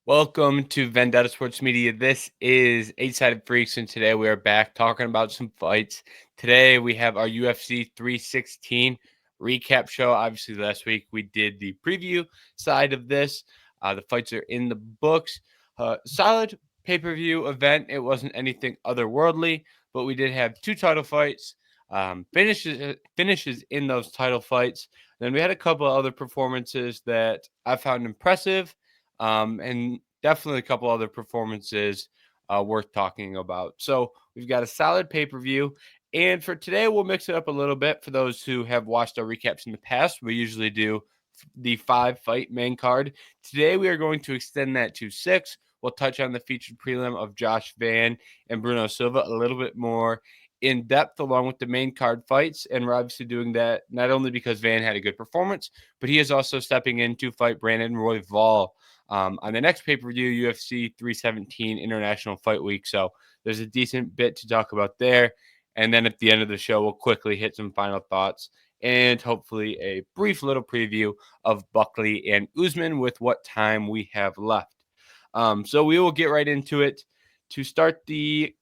Welcome to Vendetta Sports Media. This is Eight Sided Freaks, and today we are back talking about some fights. Today we have our UFC 316 recap show. Obviously, last week we did the preview side of this. The fights are in the books. Solid pay-per-view event. It wasn't anything otherworldly, but we did have two title fights. Finishes in those title fights. Then we had a couple of other performances that I found impressive. And definitely a couple other performances worth talking about. So we've got a solid pay-per-view. And for today, we'll mix it up a little bit. For those who have watched our recaps in the past, we usually do the 5-fight main card. Today, we are going to extend that to 6. We'll touch on the featured prelim of Josh Van and Bruno Silva a little bit more in depth, along with the main card fights. And we're obviously doing that not only because Van had a good performance, but he is also stepping in to fight Brandon Royval on the next pay-per-view, UFC 317 International Fight Week. So there's a decent bit to talk about there. And then at the end of the show, we'll quickly hit some final thoughts and hopefully a brief little preview of Buckley and Usman with what time we have left. So we will get right into it. To start the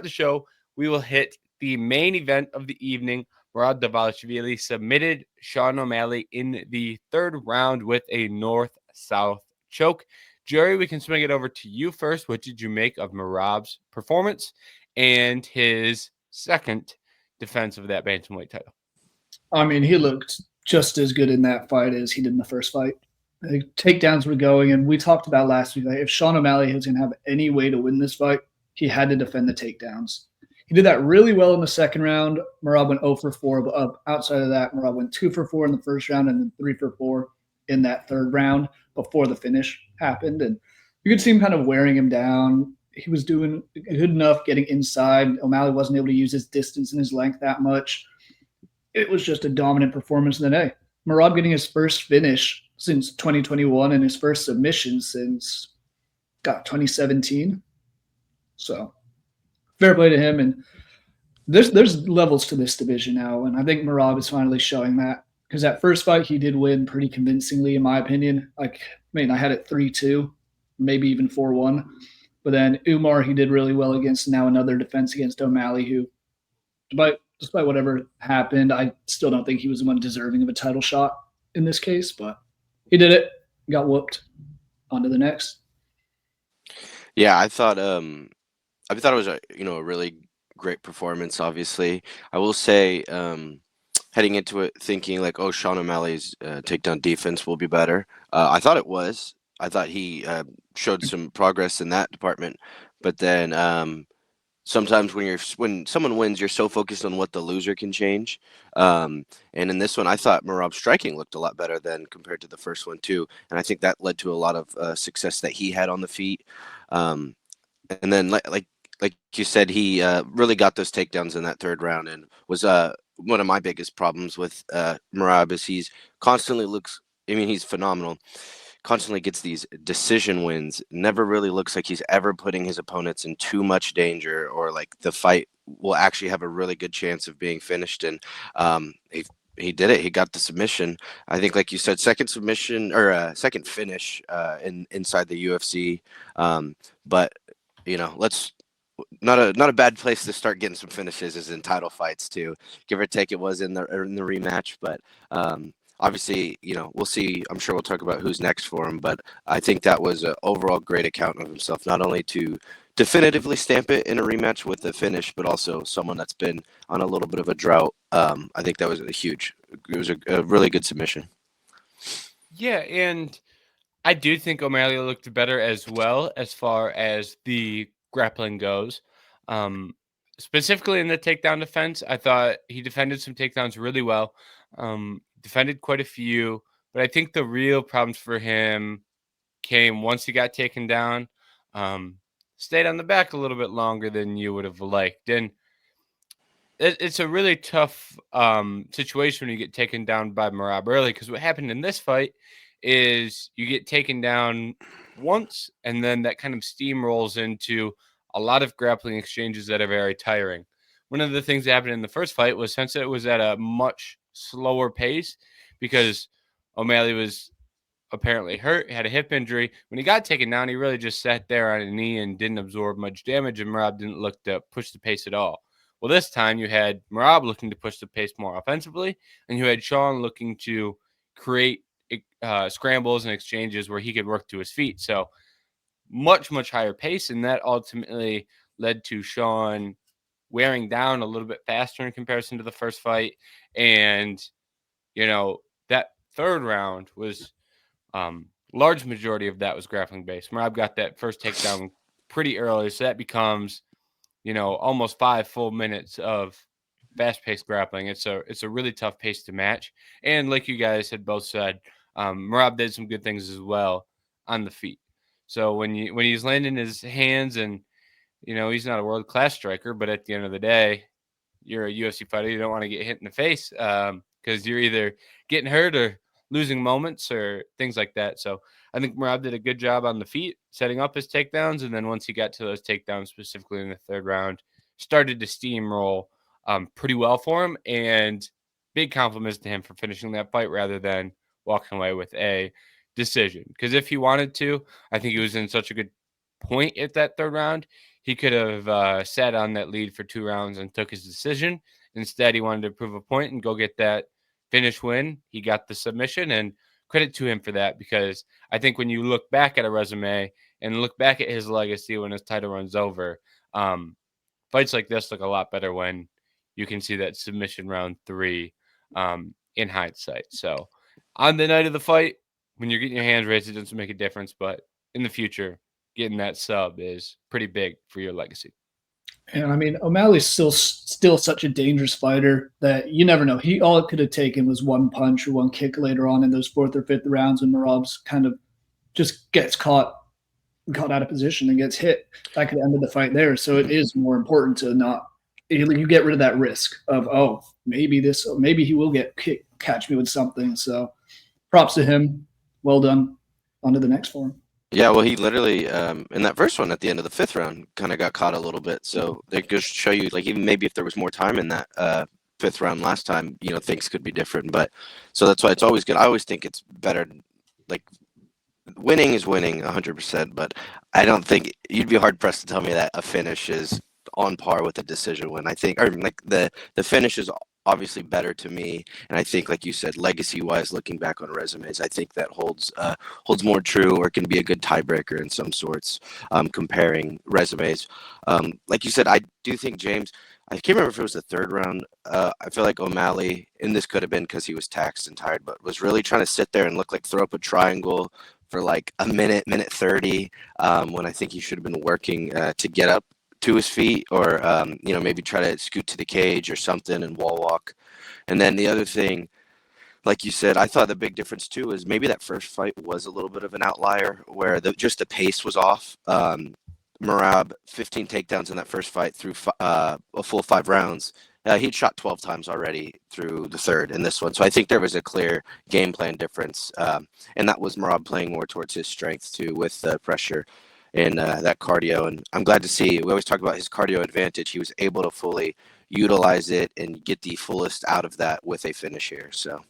show, we will hit the main event of the evening. Merab Dvalishvili submitted Sean O'Malley in the third round with a north-south choke. Jerry, we can swing it over to you first. What did you make of Merab's performance and his second defense of that bantamweight title? I mean, he looked just as good in that fight as he did in the first fight. The takedowns were going, and we talked about last week, like if Sean O'Malley was going to have any way to win this fight, he had to defend the takedowns. He did that really well in the second round. Merab went 0 for 4, but outside of that, Merab went 2 for 4 in the first round and then 3 for 4 in that third round before the finish happened. And you could see him kind of wearing him down. He was doing good enough getting inside. O'Malley wasn't able to use his distance and his length that much. It was just a dominant performance. And then, hey, Merab getting his first finish since 2021 and his first submission since 2017. So fair play to him. And there's levels to this division now, and I think Merab is finally showing that. Because that first fight he did win pretty convincingly, in my opinion. I had it 3-2, maybe even 4-1. But then Umar he did really well against. Now another defense against O'Malley, who, despite whatever happened, I still don't think he was the one deserving of a title shot in this case. But he did it, got whooped. On to the next. Yeah, I thought it was a really great performance. Obviously, I will say heading into it thinking like, oh, Sean O'Malley's takedown defense will be better. I thought it was. I thought he showed some progress in that department, but then sometimes when someone wins, you're so focused on what the loser can change. And in this one, I thought Merab's striking looked a lot better than compared to the first one too, and I think that led to a lot of success that he had on the feet. And then like you said, he really got those takedowns in that third round, and was one of my biggest problems with Merab is he's constantly looks. I mean, he's phenomenal. Constantly gets these decision wins. Never really looks like he's ever putting his opponents in too much danger, or like the fight will actually have a really good chance of being finished. And he did it. He got the submission. I think, like you said, second submission or second finish inside the UFC. But let's not a bad place to start getting some finishes is in title fights too. Give or take, it was in the rematch, but obviously, we'll see. I'm sure we'll talk about who's next for him, but I think that was an overall great account of himself, not only to definitively stamp it in a rematch with a finish, but also someone that's been on a little bit of a drought. I think that was it was a really good submission. Yeah, and I do think O'Malley looked better as well as far as the grappling goes. Specifically in the takedown defense, I thought he defended some takedowns really well. Defended quite a few, but I think the real problems for him came once he got taken down. Stayed on the back a little bit longer than you would have liked, and it's a really tough situation when you get taken down by Merab early, because what happened in this fight is you get taken down once, and then that kind of steamrolls into a lot of grappling exchanges that are very tiring. One of the things that happened in the first fight was, since it was at a much slower pace, because O'Malley was apparently hurt, had a hip injury. When he got taken down, he really just sat there on a knee and didn't absorb much damage, and Merab didn't look to push the pace at all. Well, this time you had Merab looking to push the pace more offensively, and you had Sean looking to create scrambles and exchanges where he could work to his feet. So much, much higher pace, and that ultimately led to Sean wearing down a little bit faster in comparison to the first fight. And, that third round was large majority of that was grappling based. Merab got that first takedown pretty early, so that becomes, almost 5 full minutes of fast-paced grappling. It's a really tough pace to match. And like you guys had both said, Merab did some good things as well on the feet. So when he's landing his hands, and he's not a world-class striker, but at the end of the day, you're a UFC fighter. You don't want to get hit in the face because you're either getting hurt or losing moments or things like that. So I think Merab did a good job on the feet, setting up his takedowns, and then once he got to those takedowns, specifically in the third round, started to steamroll pretty well for him. And big compliments to him for finishing that fight rather than walking away with a decision. Because if he wanted to, I think he was in such a good point at that third round, he could have sat on that lead for 2 rounds and took his decision. Instead, he wanted to prove a point and go get that finish win. He got the submission, and credit to him for that, because I think when you look back at a resume and look back at his legacy when his title runs over, fights like this look a lot better when you can see that submission round 3 in hindsight. So on the night of the fight, when you're getting your hands raised, it doesn't make a difference, but in the future, getting that sub is pretty big for your legacy. And I mean, O'Malley's still such a dangerous fighter that you never know. All it could have taken was one punch or one kick later on in those 4th or 5th rounds when Merab's kind of just gets caught out of position and gets hit. That could have ended the fight there. So it is more important to not you get rid of that risk of maybe he will catch me with something. So props to him. Well done. On to the next for him. Yeah, well, he literally in that first one at the end of the 5th round kind of got caught a little bit. So they just show you, like, even maybe if there was more time in that 5th round last time, things could be different. But so that's why it's always good. I always think it's better, like, winning is winning 100%. But I don't think you'd be hard pressed to tell me that a finish is on par with a decision win. I think, or like the finish is obviously better to me, and I think, like you said, legacy wise, looking back on resumes, I think that holds more true, or can be a good tiebreaker in some sorts, comparing resumes. Like you said, I do think James, I can't remember if it was the 3rd round, I feel like O'Malley, and this could have been because he was taxed and tired, but was really trying to sit there and look like throw up a triangle for like a minute 30, when I think he should have been working to get up to his feet, or maybe try to scoot to the cage or something and wall walk. And then the other thing, like you said, I thought the big difference too is maybe that first fight was a little bit of an outlier where just the pace was off. Merab, 15 takedowns in that first fight through a full 5 rounds. He'd shot 12 times already through the 3rd in this one. So I think there was a clear game plan difference. And that was Merab playing more towards his strength too, with the pressure and that cardio. And I'm glad to see, we always talk about his cardio advantage. He was able to fully utilize it and get the fullest out of that with a finish here. So,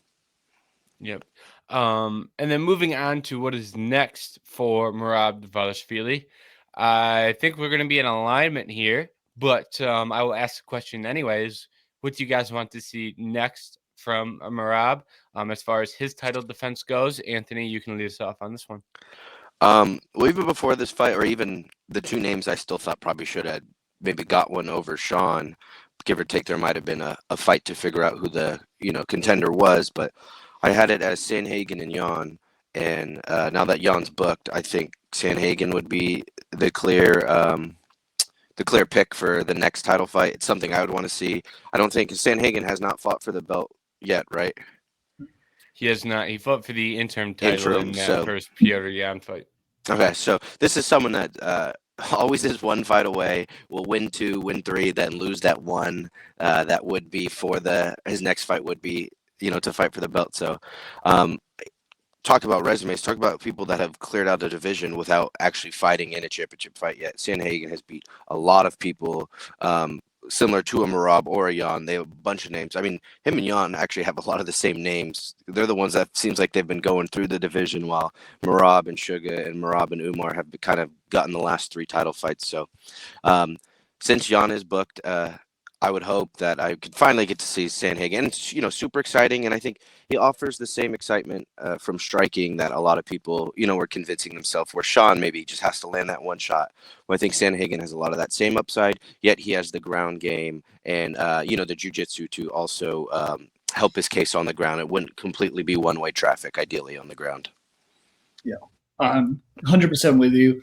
yep. And then moving on to what is next for Merab Dvalishvili. I think we're going to be in alignment here, but I will ask the question anyways. What do you guys want to see next from Merab as far as his title defense goes? Anthony, you can lead us off on this one. Well, even before this fight, or even the 2 names I still thought probably should have maybe got one over Sean, give or take, there might have been a fight to figure out who the contender was, but I had it as Sandhagen and Jan. And now that Jan's booked, I think Sandhagen would be the clear pick for the next title fight. It's something I would want to see. I don't think Sandhagen has not fought for the belt yet, right? He has not. He fought for the interim title in that first Petr Yan fight. Okay, so this is someone that always is 1 fight away, will win 2, win 3, then lose that 1. That would be for his next fight would be, to fight for the belt. So talk about resumes, talk about people that have cleared out the division without actually fighting in a championship fight yet. Sandhagen has beat a lot of people, similar to a Merab or a Jan. They have a bunch of names. I mean, him and Jan actually have a lot of the same names. They're the ones that seems like they've been going through the division, while Merab and Suga and Merab and Umar have kind of gotten the last 3 title fights. So since Jan is booked, I would hope that I could finally get to see Sandhagen. It's, you know, super exciting, and I think he offers the same excitement from striking that a lot of people, you know, were convincing themselves, where Sean maybe just has to land that one shot. Well, I think Sandhagen has a lot of that same upside, yet he has the ground game and, you know, the jiu-jitsu to also help his case on the ground. It wouldn't completely be one-way traffic, ideally, on the ground. Yeah, I'm 100% with you.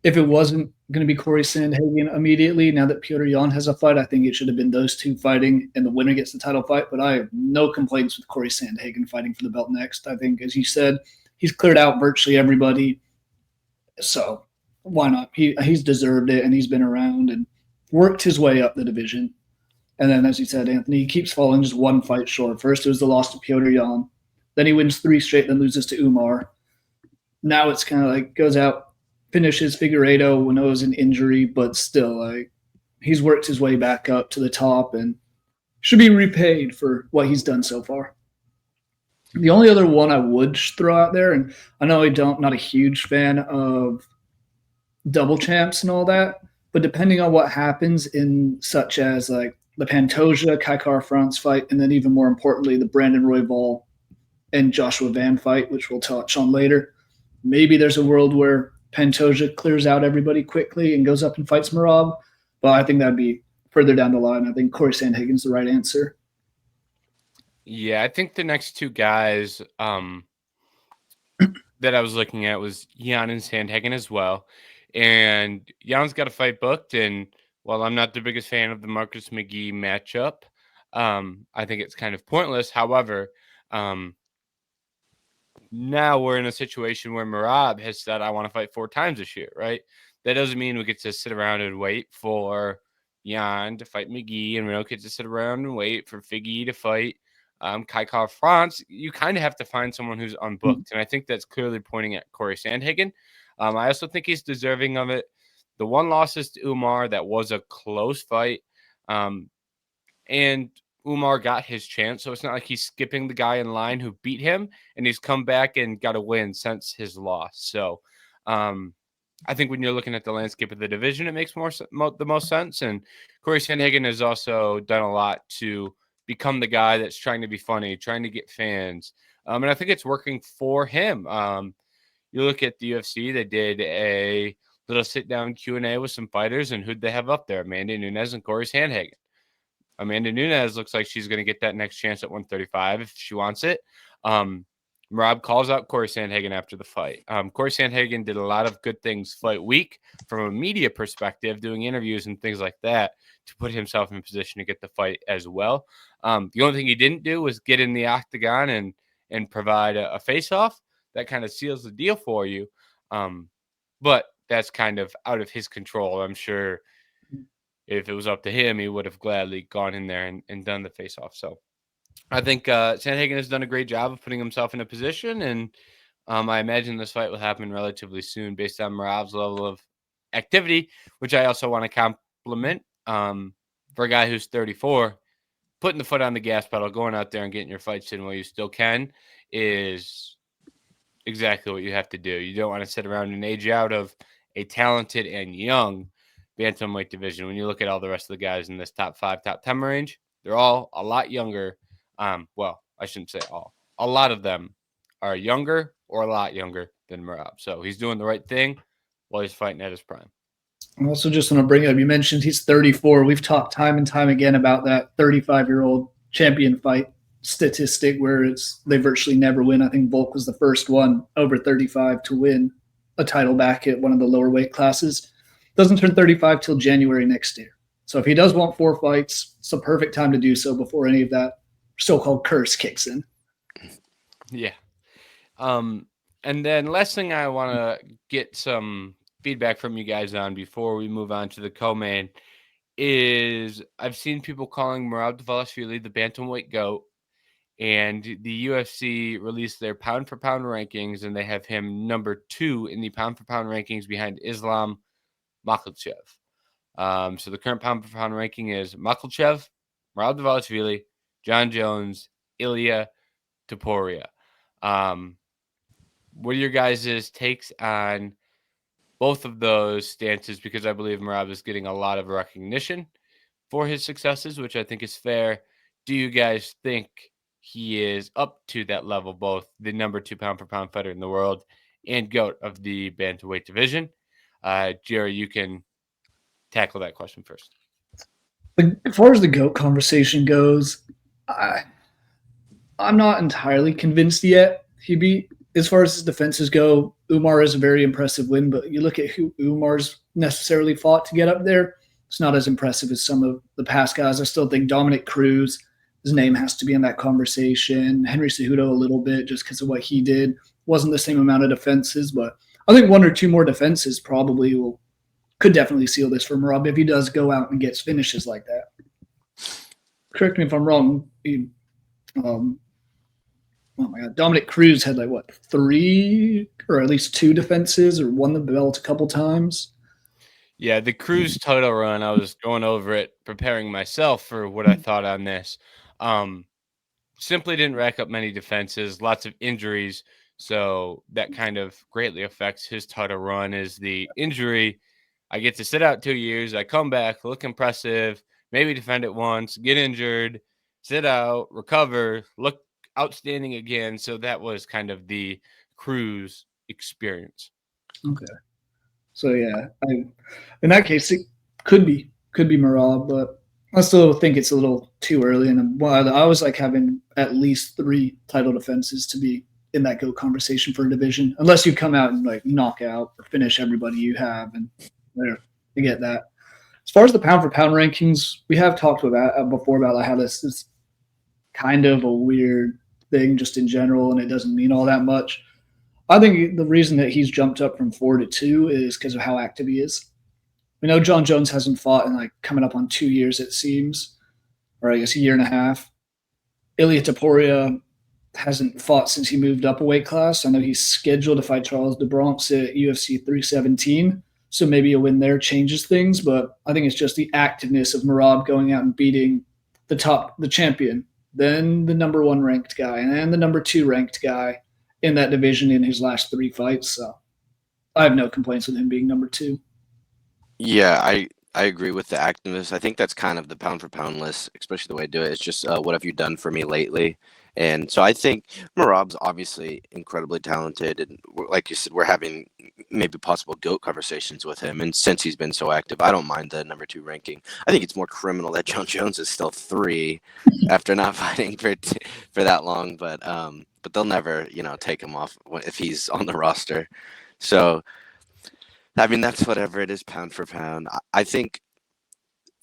If it wasn't going to be Corey Sandhagen immediately, now that Petr Yan has a fight, I think it should have been those two fighting and the winner gets the title fight. But I have no complaints with Corey Sandhagen fighting for the belt next. I think, as you said, he's cleared out virtually everybody. So why not? He's deserved it, and he's been around and worked his way up the division. And then, as you said, Anthony, he keeps falling just one fight short. First, it was the loss to Petr Yan. Then he wins 3 straight, then loses to Umar. Now it's kind of like goes out, finishes Figueiredo when it was an injury, but still, like, he's worked his way back up to the top and should be repaid for what he's done so far. The only other one I would throw out there, and I know not a huge fan of double champs and all that, but depending on what happens in such as like the Pantoja, Kai Kara-France fight, and then even more importantly, the Brandon Royval and Joshua Van fight, which we'll touch on later, maybe there's a world where Pantoja clears out everybody quickly and goes up and fights Merab, but I think that'd be further down the line. I think Corey Sandhagen's the right answer. Yeah, I think the next 2 guys that I was looking at was Jan and Sandhagen as well. And Jan's got a fight booked, and while I'm not the biggest fan of the Marcus McGee matchup, I think it's kind of pointless. However, now we're in a situation where Merab has said, I want to fight 4 times this year, right? That doesn't mean we get to sit around and wait for Jan to fight McGee, and we don't get to sit around and wait for Figgy to fight Kai Kara-France. You kind of have to find someone who's unbooked, and I think that's clearly pointing at Corey Sandhagen. I also think he's deserving of it. The one loss is to Umar. That was a close fight, and Umar got his chance, so it's not like he's skipping the guy in line who beat him, and he's come back and got a win since his loss. So I think when you're looking at the landscape of the division, it makes the most sense. And Corey Sandhagen has also done a lot to become the guy that's trying to be funny, trying to get fans. And I think it's working for him. You look at the UFC, they did a little sit-down Q&A with some fighters, and who'd they have up there? Amanda Nunes and Corey Sandhagen. Amanda Nunes looks like she's going to get that next chance at 135 if she wants it. Merab calls out Corey Sandhagen after the fight. Corey Sandhagen did a lot of good things fight week from a media perspective, doing interviews and things like that to put himself in position to get the fight as well. The only thing he didn't do was get in the octagon and provide a face-off. That kind of seals the deal for you. But that's kind of out of his control. I'm sure if it was up to him, he would have gladly gone in there and done the face-off. So I think Sandhagen has done a great job of putting himself in a position, and I imagine this fight will happen relatively soon based on Merab's level of activity, which I also want to compliment for a guy who's 34. Putting the foot on the gas pedal, going out there and getting your fights in while you still can is exactly what you have to do. You don't want to sit around and age out of a talented and young bantamweight division. When you look at all the rest of the guys in this top 5, top 10 range, they're all a lot younger. Well, I shouldn't say all. A lot of them are younger or a lot younger than Merab. So he's doing the right thing while he's fighting at his prime. I also just want to bring up, you mentioned he's 34. We've talked time and time again about that 35-year-old champion fight statistic where they virtually never win. I think Volk was the first one over 35 to win a title back at one of the lower weight classes. Doesn't turn 35 till January next year. So if he does want 4 fights, it's a perfect time to do so before any of that so-called curse kicks in. Yeah. And then last thing I want to get some feedback from you guys on before we move on to the co-main is I've seen people calling Merab Dvalishvili the bantamweight GOAT, and the UFC released their pound-for-pound rankings, and they have him number 2 in the pound-for-pound rankings behind Islam Makhachev. So the current pound for pound ranking is Makhachev, Merab Dvalishvili, John Jones, Ilya Topuria. What are your guys' takes on both of those stances? Because I believe Merab is getting a lot of recognition for his successes, which I think is fair. Do you guys think he is up to that level, both the number 2 pound for pound fighter in the world and GOAT of the bantamweight division? Jerry, you can tackle that question first. As far as the GOAT conversation goes, I'm not entirely convinced yet. As far as his defenses go, Umar is a very impressive win, but you look at who Umar's necessarily fought to get up there, it's not as impressive as some of the past guys. I still think Dominic Cruz, his name has to be in that conversation. Henry Cejudo a little bit just because of what he did. Wasn't the same amount of defenses, but I think 1 or 2 more defenses probably could definitely seal this for Merab if he does go out and gets finishes like that. Correct me if I'm wrong. Oh my God, Dominic Cruz had 3 or at least 2 defenses or won the belt a couple times. Yeah, the Cruz title run, I was going over it, preparing myself for what I thought on this. Simply didn't rack up many defenses, lots of injuries. So that kind of greatly affects his title run is the injury. I get to sit out 2 years. I come back, look impressive, maybe defend it once, get injured, sit out, recover, look outstanding again. So that was kind of the Cruz experience. Okay. So yeah, in that case, it could be Merab, but I still think it's a little too early. And I was having at least 3 title defenses to be in that GOAT conversation for a division, unless you come out and knock out or finish everybody you have, and there you get that. As far as the pound for pound rankings, we have talked about before about how this is kind of a weird thing just in general, and it doesn't mean all that much. I think the reason that he's jumped up from 4 to 2 is because of how active he is. We know John Jones hasn't fought in coming up on 2 years, it seems, or I guess a year and a half. Ilya Topuria hasn't fought since he moved up a weight class. I know he's scheduled to fight Charles DeBronx at UFC 317, so maybe a win there changes things. But I think it's just the activeness of Merab going out and beating the champion, then the number 1 ranked guy, and then the number 2 ranked guy in that division in his last 3 fights. So I have no complaints with him being number 2. Yeah, I agree with the activeness. I think that's kind of the pound for pound list, especially the way to do it. It's just what have you done for me lately? And so I think Merab's obviously incredibly talented, and like you said, we're having maybe possible GOAT conversations with him. And since he's been so active, I don't mind the number 2 ranking. I think it's more criminal that John Jones is still 3 after not fighting for that long. But they'll never take him off if he's on the roster. So I mean, that's whatever it is, pound for pound. I think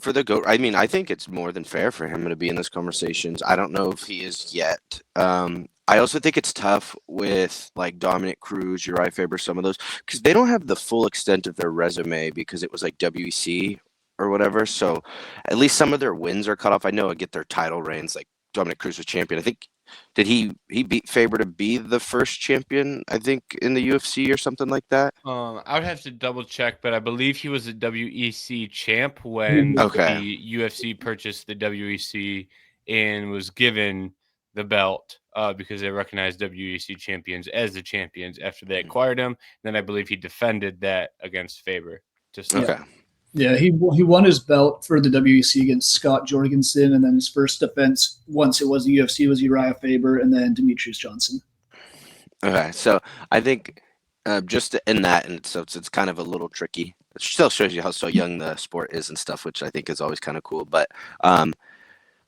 for the GOAT, I mean, I think it's more than fair for him to be in those conversations. I don't know if he is yet. I also think it's tough with Dominic Cruz, Uriah Faber, some of those, because they don't have the full extent of their resume because it was WEC or whatever. So at least some of their wins are cut off. I know I get their title reigns, Dominic Cruz was champion. I think did he beat Faber to be the first champion, I think, in the UFC or something like that? I would have to double check, but I believe he was a WEC champ when the UFC purchased the WEC and was given the belt because they recognized WEC champions as the champions after they acquired him. Then I believe he defended that against Faber. Okay. Yeah, he won his belt for the WEC against Scott Jorgensen, and then his first defense, once it was the UFC, was Uriah Faber and then Demetrius Johnson. Okay, so I think just in that, and so it's kind of a little tricky. It still shows you how so young the sport is and stuff, which I think is always kind of cool. But I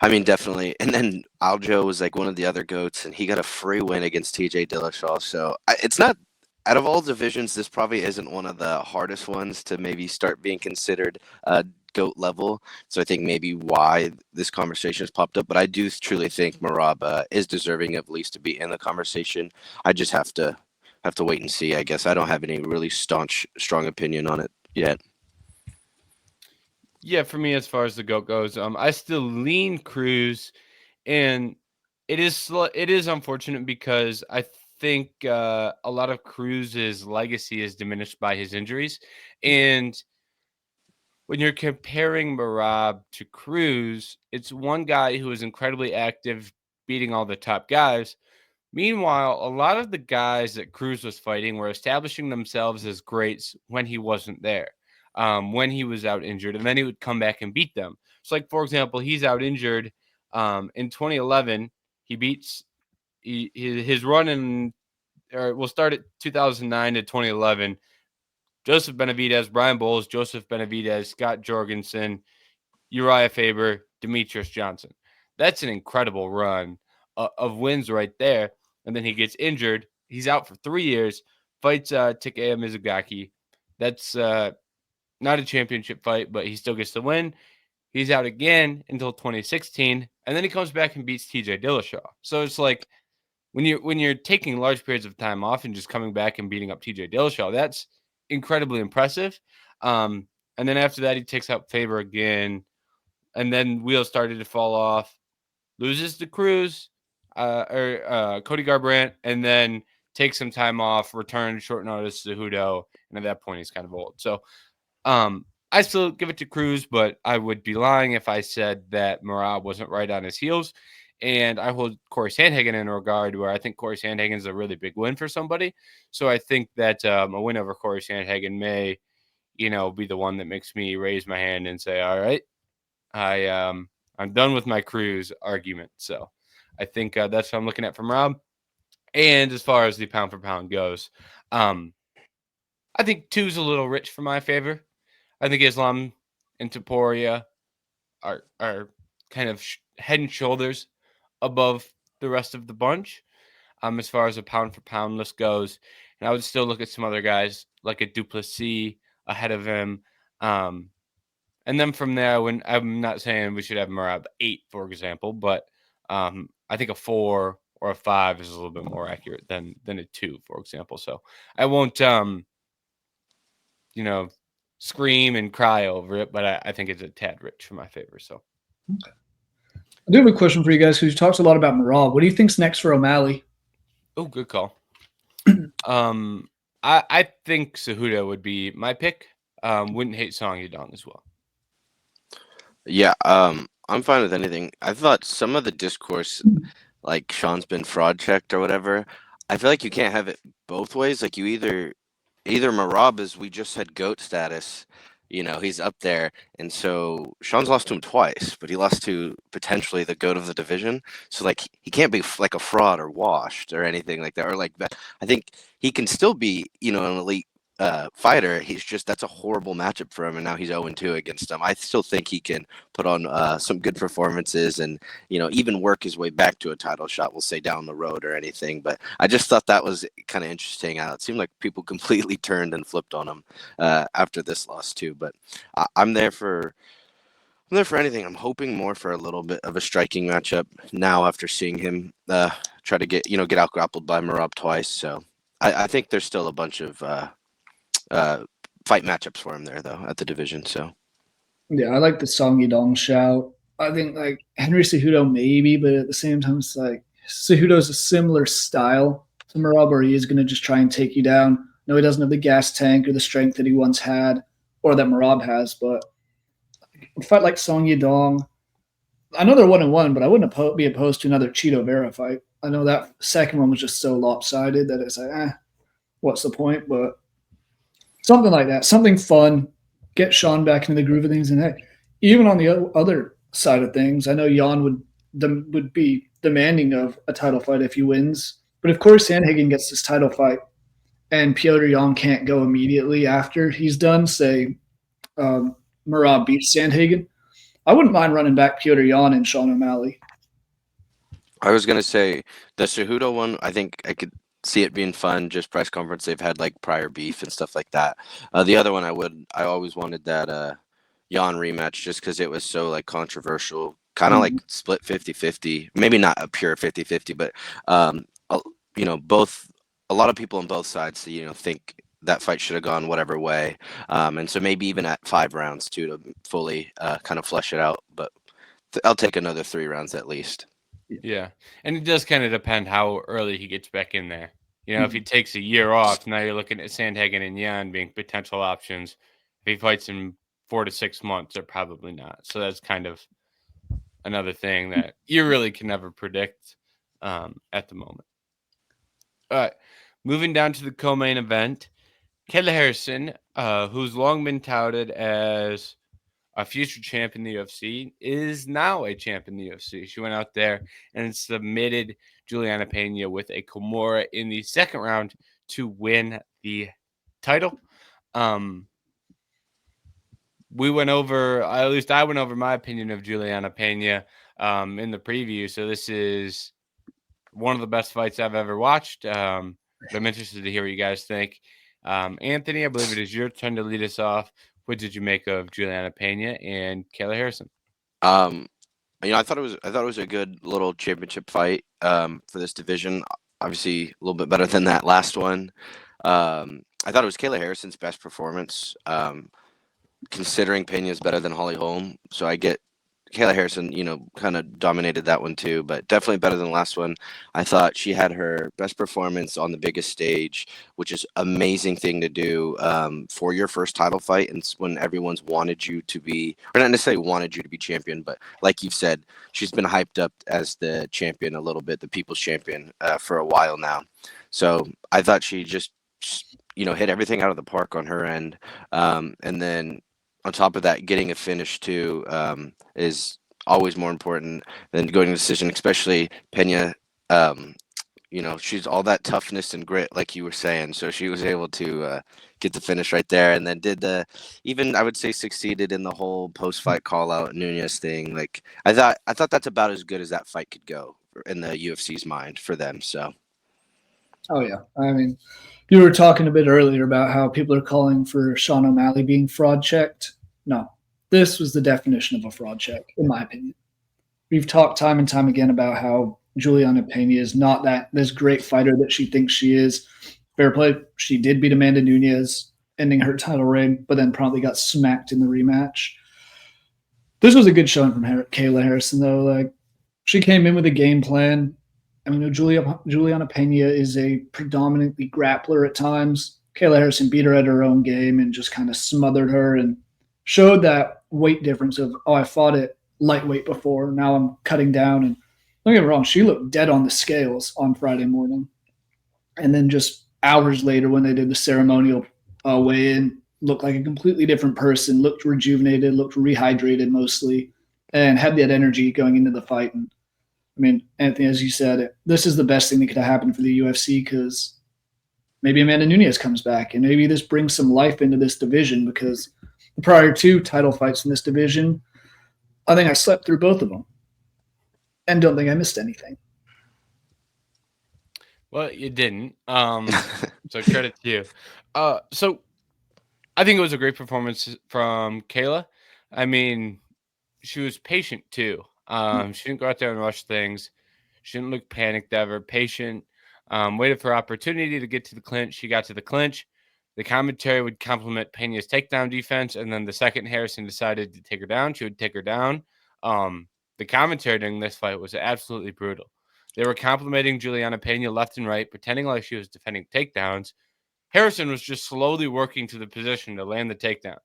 mean, definitely. And then Aljo was one of the other GOATs, and he got a free win against TJ Dillashaw. So it's not. Out of all divisions, this probably isn't one of the hardest ones to maybe start being considered GOAT level. So I think maybe why this conversation has popped up. But I do truly think Merab is deserving at least to be in the conversation. I just have to wait and see. I guess I don't have any really strong opinion on it yet. Yeah, for me, as far as the GOAT goes, I still lean Cruz, and it is unfortunate because I think a lot of Cruz's legacy is diminished by his injuries, and when you're comparing Merab to Cruz, it's one guy who is incredibly active, beating all the top guys. Meanwhile, a lot of the guys that Cruz was fighting were establishing themselves as greats when he wasn't there, when he was out injured, and then he would come back and beat them. So, like, for example, he's out injured in 2011. He beats his run in, or we'll start at 2009 to 2011. Joseph Benavidez, Brian Bowles, Joseph Benavidez, Scott Jorgensen, Uriah Faber, Demetrius Johnson. That's an incredible run of wins right there. And then he gets injured. He's out for 3 years, fights Takeya Mizugaki. That's not a championship fight, but he still gets the win. He's out again until 2016, and then he comes back and beats TJ Dillashaw. So it's like when you're taking large periods of time off and just coming back and beating up TJ Dillashaw, that's incredibly impressive. And then after that, he takes out Faber again, and then wheels started to fall off. Loses to Cruz or Cody Garbrandt, and then takes some time off, returns short notice to Hudo, and at that point, he's kind of old. So I still give it to Cruz, but I would be lying if I said that Merab wasn't right on his heels. And I hold Corey Sandhagen in a regard where I think Corey Sandhagen is a really big win for somebody. So I think that a win over Corey Sandhagen may, be the one that makes me raise my hand and say, all right, I'm done with my Cruz argument. So I think that's what I'm looking at from Rob. And as far as the pound for pound goes, I think 2's a little rich for my favor. I think Islam and Topuria are kind of head and shoulders above the rest of the bunch as far as a pound for pound list goes. And I would still look at some other guys like a Duplessis ahead of him. And then from there, when I'm not saying we should have Merab 8, for example, but I think a 4 or a 5 is a little bit more accurate than a 2, for example. So I won't, scream and cry over it, but I think it's a tad rich for my favor. So okay. I do have a question for you guys because you talked a lot about Merab. What do you think's next for O'Malley? Oh, good call. I think Cejudo would be my pick. Wouldn't hate Song Yadong as well. Yeah, I'm fine with anything. I thought some of the discourse, like Sean's been fraud checked or whatever, I feel like you can't have it both ways. Like you either Merab is, we just said GOAT status, he's up there, and so Sean's lost to him twice, but he lost to potentially the GOAT of the division. So like he can't be like a fraud or washed or anything like that, or like that. I think he can still be, an elite fighter. He's just, that's a horrible matchup for him, and now he's 0-2 against him. I still think he can put on some good performances and even work his way back to a title shot, we'll say, down the road or anything. But I just thought that was kind of interesting. It seemed like people completely turned and flipped on him after this loss too. But I'm there for anything. I'm hoping more for a little bit of a striking matchup now after seeing him try to get out grappled by Merab twice. So I think there's still a bunch of fight matchups for him there though at the division. So yeah, I like the Song Yadong shout. I think like Henry Cejudo maybe, but at the same time it's like Cejudo's a similar style to Merab, where he is going to just try and take you down. No, he doesn't have the gas tank or the strength that he once had or that Merab has, but a fight like Song Yadong, I know they're 1-1, but I wouldn't be opposed to another Cheeto Vera fight. I know that second one was just so lopsided that it's like, what's the point? But something like that, something fun, get Sean back into the groove of things. And hey, even on the other side of things, I know Jan would be demanding of a title fight if he wins. But if Corey Sandhagen gets this title fight and Petr Yan can't go immediately after he's done, say Merab beats Sandhagen, I wouldn't mind running back Petr Yan and Sean O'Malley. I was going to say the Cejudo one, I think I could see it being fun, just press conference, they've had like prior beef and stuff like that. The other one I always wanted that Jan rematch just because it was so like controversial, kind of like split 50-50, maybe not a pure 50-50, but both, a lot of people on both sides think that fight should have gone whatever way, and so maybe even at 5 rounds too to fully kind of flesh it out, but I'll take another 3 rounds at least. Yeah, and it does kind of depend how early he gets back in there. If he takes a year off, now you're looking at Sandhagen and Yan being potential options. If he fights in 4 to 6 months or probably not. So that's kind of another thing that you really can never predict at the moment. All right, moving down to the co-main event, Kayla Harrison, who's long been touted as a future champ in the UFC, is now a champ in the UFC. She went out there and submitted Julianna Peña with a Kimura in the second round to win the title. We went over, at least I went over my opinion of Julianna Peña in the preview. So this is one of the best fights I've ever watched. I'm interested to hear what you guys think. Anthony, I believe it is your turn to lead us off. What did you make of Julianna Peña and Kayla Harrison? I thought it was a good little championship fight for this division. Obviously, a little bit better than that last one. I thought it was Kayla Harrison's best performance, considering Peña's better than Holly Holm. So I get Kayla Harrison, kind of dominated that one too, but definitely better than the last one. I thought she had her best performance on the biggest stage, which is amazing thing to do for your first title fight, and when everyone's wanted you to be, or not necessarily wanted you to be champion, but like you've said, she's been hyped up as the champion a little bit, the people's champion for a while now. So I thought she just hit everything out of the park on her end, and then on top of that, getting a finish too is always more important than going to decision, especially Peña. She's all that toughness and grit, like you were saying. So she was able to get the finish right there, and then I would say succeeded in the whole post-fight call-out Nunez thing. Like I thought that's about as good as that fight could go in the UFC's mind for them. So. Oh yeah, I mean, you were talking a bit earlier about how people are calling for Sean O'Malley being fraud checked. No, this was the definition of a fraud check, in my opinion. We've talked time and time again about how Julianna Peña is not this great fighter that she thinks she is. Fair play, she did beat Amanda Nunez, ending her title reign, but then promptly got smacked in the rematch. This was a good showing from Kayla Harrison, though. Like, she came in with a game plan. I mean, Julianna Peña is a predominantly grappler at times. Kayla Harrison beat her at her own game and just kind of smothered her and showed that weight difference of, I fought at lightweight before, now I'm cutting down. And don't get me wrong, she looked dead on the scales on Friday morning. And then just hours later when they did the ceremonial weigh-in, looked like a completely different person, looked rejuvenated, looked rehydrated mostly, and had that energy going into the fight. And I mean, Anthony, as you said, this is the best thing that could have happened for the UFC because maybe Amanda Nunez comes back and maybe this brings some life into this division because the prior two title fights in this division, I think I slept through both of them and don't think I missed anything. Well, you didn't. So credit to you. So I think it was a great performance from Kayla. I mean, she was patient too. She didn't go out there and rush things. She didn't look panicked ever. Patient. Waited for opportunity to get to the clinch. She got to the clinch. The commentary would compliment Peña's takedown defense, and then the second Harrison decided to take her down, she would take her down. The commentary during this fight was absolutely brutal. They were complimenting Julianna Peña left and right, pretending like she was defending takedowns. Harrison was just slowly working to the position to land the takedown.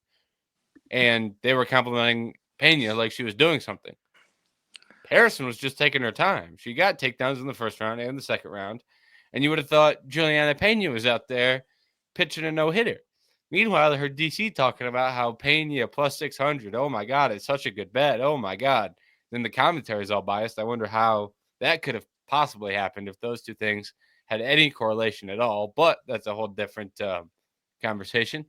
And they were complimenting Peña like she was doing something. Harrison was just taking her time. She got takedowns in the first round and the second round. And you would have thought Julianna Peña was out there pitching a no-hitter. Meanwhile, I heard DC talking about how Peña plus 600. Oh, my God, it's such a good bet. Oh, my God. Then the commentary is all biased. I wonder how that could have possibly happened if those two things had any correlation at all. But that's a whole different conversation.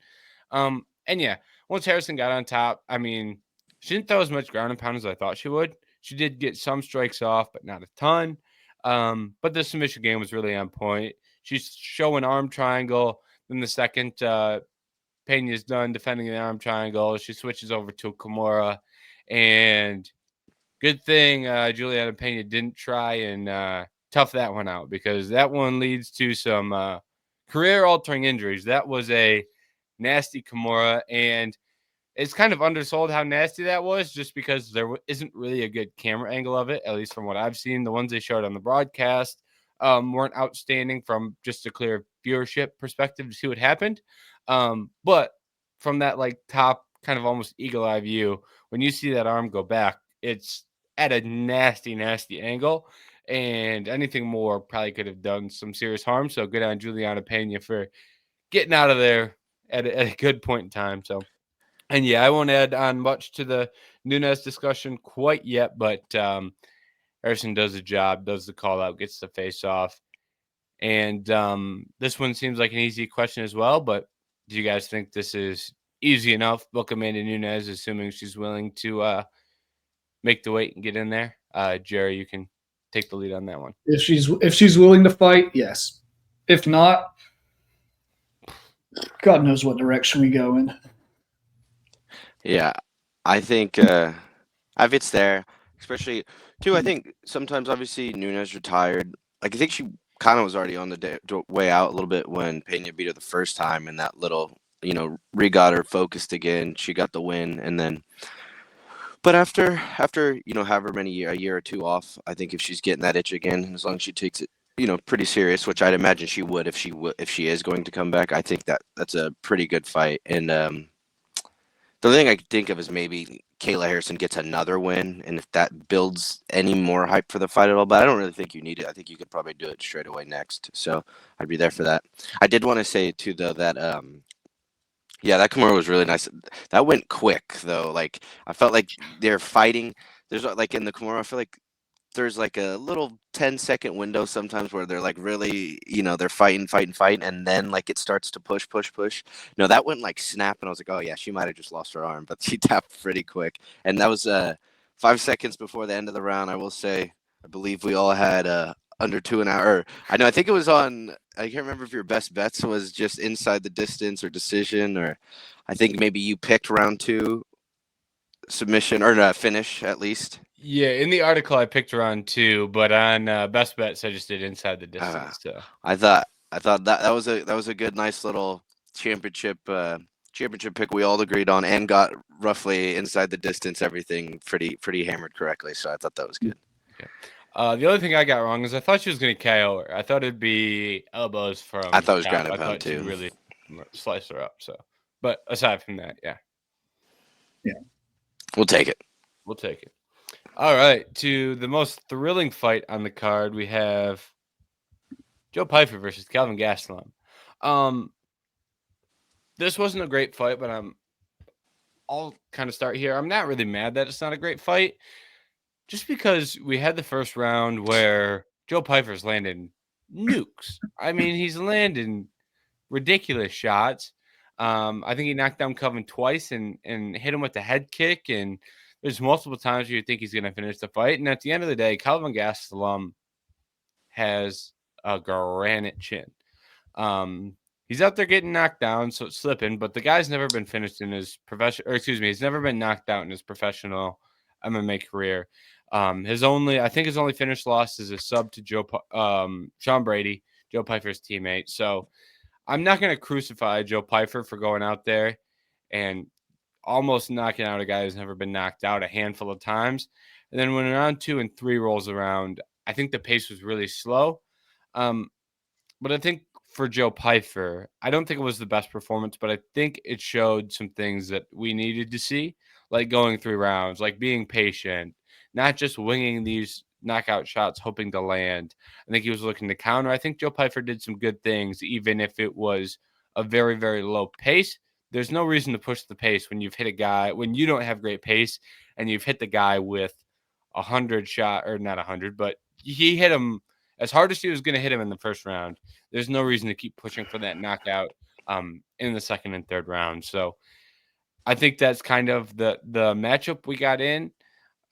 And, yeah, once Harrison got on top, I mean, she didn't throw as much ground and pound as I thought she would. She did get some strikes off, but not a ton. But the submission game was really on point. She's showing arm triangle. Then the second Peña's done defending the arm triangle, she switches over to Kimura. And good thing Julianna Peña didn't try and tough that one out because that one leads to some career-altering injuries. That was a nasty Kimura, and it's kind of undersold how nasty that was just because there isn't really a good camera angle of it, at least from what I've seen. The ones they showed on the broadcast weren't outstanding from just a clear viewership perspective to see what happened. But from that like top kind of almost eagle eye view. When you see that arm go back, it's at a nasty, nasty angle. And anything more probably could have done some serious harm. So good on Julianna Peña for getting out of there at a good point in time. So, and yeah, I won't add on much to the Nunes discussion quite yet, but Harrison does the job, does the call out, gets the face off. And this one seems like an easy question as well, but do you guys think this is easy enough? Book Amanda Nunes, assuming she's willing to make the weight and get in there. Jerry, you can take the lead on that one. If she's willing to fight, yes. If not, God knows what direction we go in. Yeah, I think if it's there, especially too, I think sometimes obviously Nunes retired. Like I think she kind of was already on the way out a little bit when Peña beat her the first time, and that little re-got her focused again. She got the win, and then. But after however many a year or two off, I think if she's getting that itch again, as long as she takes it pretty serious, which I'd imagine she would if she is going to come back, I think that's a pretty good fight. And the only thing I could think of is maybe Kayla Harrison gets another win, and if that builds any more hype for the fight at all. But I don't really think you need it. I think you could probably do it straight away next. So I'd be there for that. I did want to say too, though, that yeah, that Kamaru was really nice. That went quick though. Like I felt like they're fighting. There's like in the Kamaru, I feel like there's like a little 10-second window sometimes where they're like really, they're fighting, and then like it starts to push. No, that went like snap, and I was like, oh yeah, she might have just lost her arm, but she tapped pretty quick. And that was 5 seconds before the end of the round. I will say, I believe we all had under 2 hours. I think it was on. I can't remember if your best bets was just inside the distance or decision, or I think maybe you picked round 2 submission or finish at least. Yeah, in the article I picked round 2, but on best bets I just did inside the distance. So I thought that was a good, nice little championship pick we all agreed on, and got roughly inside the distance, everything pretty hammered correctly. So I thought that was good. Okay. The only thing I got wrong is I thought she was going to KO her. I thought it'd be elbows from. I thought it was ground and pound. pound too. She'd really slice her up. So, but aside from that, yeah, we'll take it. We'll take it. All right, to the most thrilling fight on the card, we have Joe Pyfer versus Kelvin Gastelum. This wasn't a great fight, but I'll kind of start here. I'm not really mad that it's not a great fight, just because we had the first round where Joe Pyfer's landing nukes. I mean, he's landing ridiculous shots. I think he knocked down Kelvin twice and hit him with the head kick, and there's multiple times where you think he's going to finish the fight. And at the end of the day, Kelvin Gastelum has a granite chin. He's out there getting knocked down, so it's slipping, but the guy's never been finished in his he's never been knocked out in his professional MMA career. His only finished loss is a sub to Sean Brady, Joe Pyfer's teammate. So I'm not going to crucify Joe Pyfer for going out there and almost knocking out a guy who's never been knocked out a handful of times. And then when round 2 and 3 rolls around, I think the pace was really slow. But I think for Joe Pyfer, I don't think it was the best performance, but I think it showed some things that we needed to see, like going 3 rounds, like being patient, not just winging these knockout shots, hoping to land. I think he was looking to counter. I think Joe Pyfer did some good things, even if it was a very, very low pace. There's no reason to push the pace when you've hit a guy, when you don't have great pace, and you've hit the guy with 100 shot, or not 100, but he hit him as hard as he was going to hit him in the first round. There's no reason to keep pushing for that knockout in the second and third round. So I think that's kind of the matchup we got in.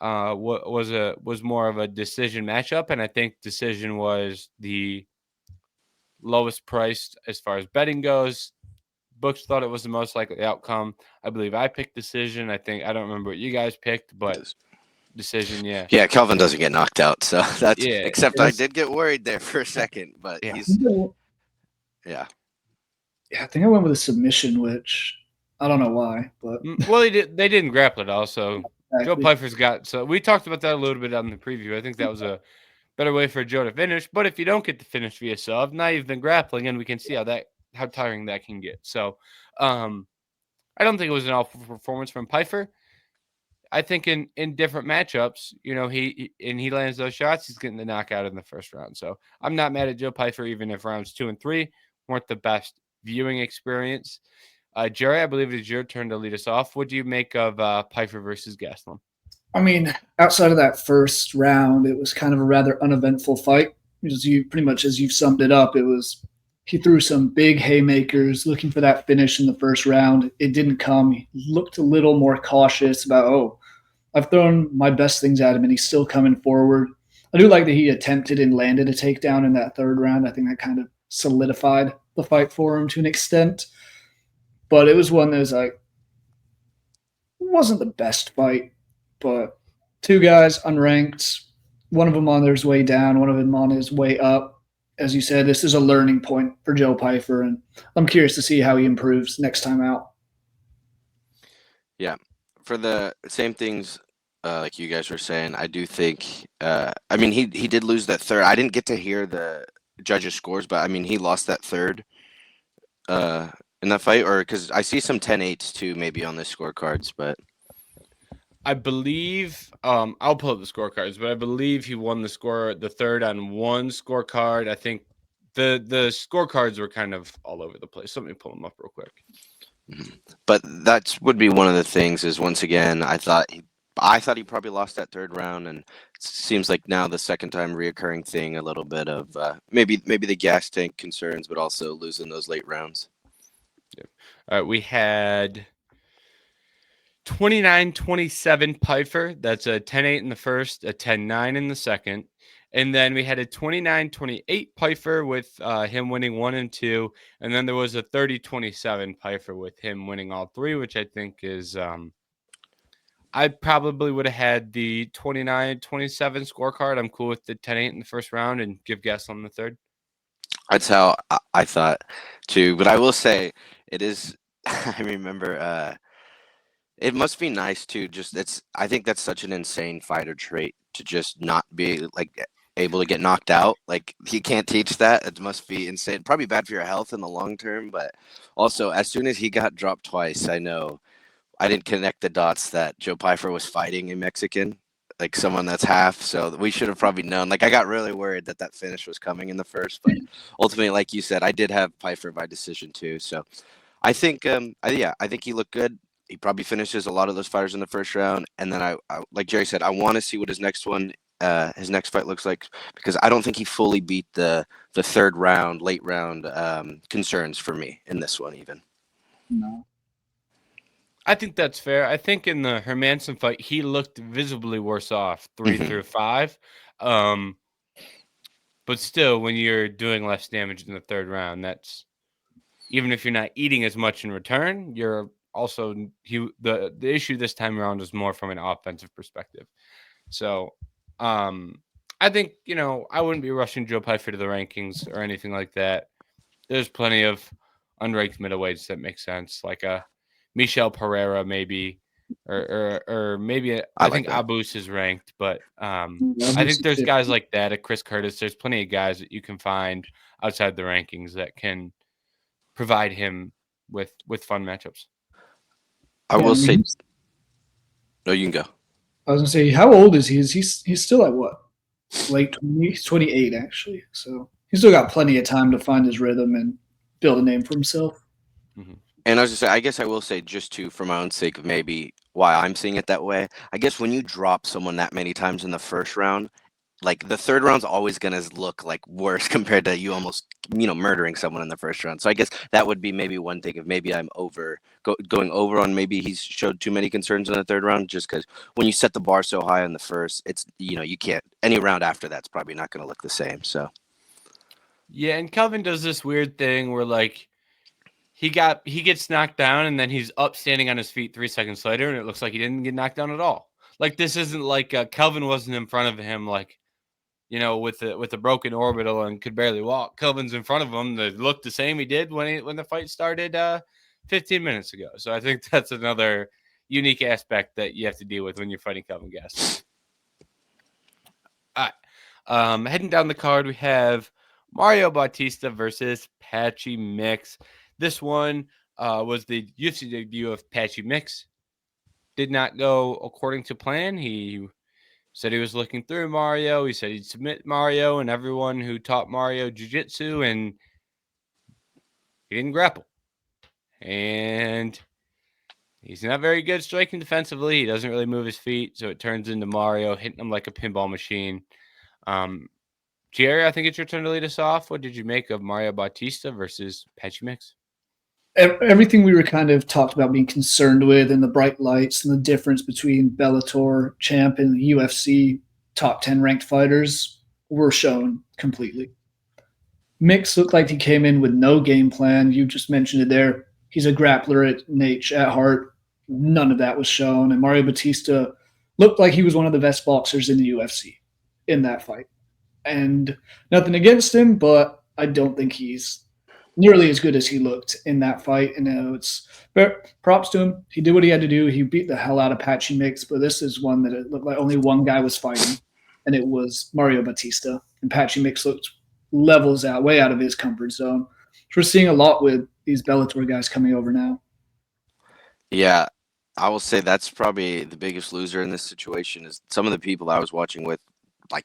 Was more of a decision matchup, and I think decision was the lowest priced as far as betting goes. Books thought it was the most likely outcome. I believe I picked decision. I don't remember what you guys picked, but decision, yeah. Yeah, Kelvin doesn't get knocked out, so that's except I did get worried there for a second, but he's yeah. I think I went with a submission, which I don't know why, but well, they didn't grapple at all, so exactly. Joe Pyfer's got, so we talked about that a little bit on the preview. I think that was a better way for Joe to finish, but if you don't get to finish via sub, now you've been grappling, and we can see how tiring that can get. So I I don't think it was an awful performance from Pyfer. I think in different matchups, he lands those shots, he's getting the knockout in the first round. So I'm not mad at Joe Pyfer, even if rounds 2 and 3 weren't the best viewing experience. Jerry, I believe it is your turn to lead us off. What do you make of Pyfer versus Gastelum? I mean, outside of that first round, it was kind of a rather uneventful fight. As you've summed it up, he threw some big haymakers looking for that finish in the first round. It didn't come. He looked a little more cautious about, I've thrown my best things at him and he's still coming forward. I do like that he attempted and landed a takedown in that third round. I think that kind of solidified the fight for him to an extent. But it was one that was like, it wasn't the best fight, but two guys unranked, one of them on his way down, one of them on his way up. As you said, this is a learning point for Joe Pyfer, and I'm curious to see how he improves next time out. Yeah, for the same things like you guys were saying, I do think. I mean, he did lose that third. I didn't get to hear the judges' scores, but I mean, he lost that third in that fight, or because I see some 10-8s too, maybe on the scorecards, but. I believe I'll pull up the scorecards, but I believe he won the third on one scorecard. I think the scorecards were kind of all over the place. Let me pull them up real quick. But that would be one of the things. Is once again, I thought he probably lost that third round, and it seems like now the second time reoccurring thing. A little bit of maybe the gas tank concerns, but also losing those late rounds. Yeah. All right, we had 29-27 Pyfer. That's a 10-8 in the first, a 10-9 in the second. And then we had a 29-28 Pyfer with him winning 1 and 2. And then there was a 30-27 Pyfer with him winning all 3, which I think is I probably would have had the 29-27 scorecard. I'm cool with the 10-8 in the first round and give Gastelum the third. That's how I thought too. But I will say it is I remember it must be nice too. I think that's such an insane fighter trait to just not be like able to get knocked out. Like he can't teach that. It must be insane. Probably bad for your health in the long term, but also as soon as he got dropped twice, I know I didn't connect the dots that Joe Pyfer was fighting a Mexican, like someone that's half. So we should have probably known. Like I got really worried that finish was coming in the first, but ultimately, like you said, I did have Pyfer by decision too. So I think, I think he looked good. He probably finishes a lot of those fighters in the first round, and then I like Jerry said, I want to see what his next fight looks like, because I don't think he fully beat the third round, late round concerns for me in this one even. No. I think that's fair. I think in the Hermanson fight, he looked visibly worse off 3 through 5. But still, when you're doing less damage in the third round, that's even if you're not eating as much in return, you're also the issue this time around is more from an offensive perspective. So I think, I wouldn't be rushing Joe Pyfer to the rankings or anything like that. There's plenty of unranked middleweights that make sense, like a Michel Pereira maybe, or maybe I think Abus is ranked, but I think there's guys like that, a Chris Curtis. There's plenty of guys that you can find outside the rankings that can provide him with fun matchups. I will say, no, you can go. I was gonna say, how old is he? He's still at what? Late 20s? He's 28 actually. So he's still got plenty of time to find his rhythm and build a name for himself. Mm-hmm. And I was just say, I guess I will say, just for my own sake of maybe why I'm seeing it that way. I guess when you drop someone that many times in the first round, like the third round's always gonna look like worse compared to you almost murdering someone in the first round. So I guess that would be maybe one thing. If maybe I'm going over on maybe he's showed too many concerns in the third round, just because when you set the bar so high in the first, it's you can't, any round after that's probably not gonna look the same. So yeah, and Kelvin does this weird thing where like he gets knocked down and then he's up standing on his feet 3 seconds later, and it looks like he didn't get knocked down at all. Like this isn't like Kelvin wasn't in front of him like with a broken orbital and could barely walk. Kelvin's in front of him that looked the same he did when the fight started 15 minutes ago. So I think that's another unique aspect that you have to deal with when you're fighting Kelvin Gastelum. All right. Heading down the card, we have Mario Bautista versus Patchy Mix. This one, was the UFC debut of Patchy Mix. Did not go according to plan. He said he was looking through Mario. He said he'd submit Mario and everyone who taught Mario jiu-jitsu, and he didn't grapple. And he's not very good striking defensively. He doesn't really move his feet, so it turns into Mario hitting him like a pinball machine. Jerry, I think it's your turn to lead us off. What did you make of Mario Bautista versus Patchy Mix? Everything we were kind of talked about being concerned with, and the bright lights and the difference between Bellator champ and the UFC top 10 ranked fighters were shown completely. Mix looked like he came in with no game plan. You just mentioned it there. He's a grappler at heart. None of that was shown. And Mario Bautista looked like he was one of the best boxers in the UFC in that fight. And nothing against him, but I don't think he's nearly as good as he looked in that fight. And it's props to him. He did what he had to do. He beat the hell out of Patchy Mix, but this is one that it looked like only one guy was fighting, and it was Mario Bautista. And Patchy Mix looked levels out, way out of his comfort zone. Which we're seeing a lot with these Bellator guys coming over now. Yeah, I will say that's probably the biggest loser in this situation is some of the people I was watching with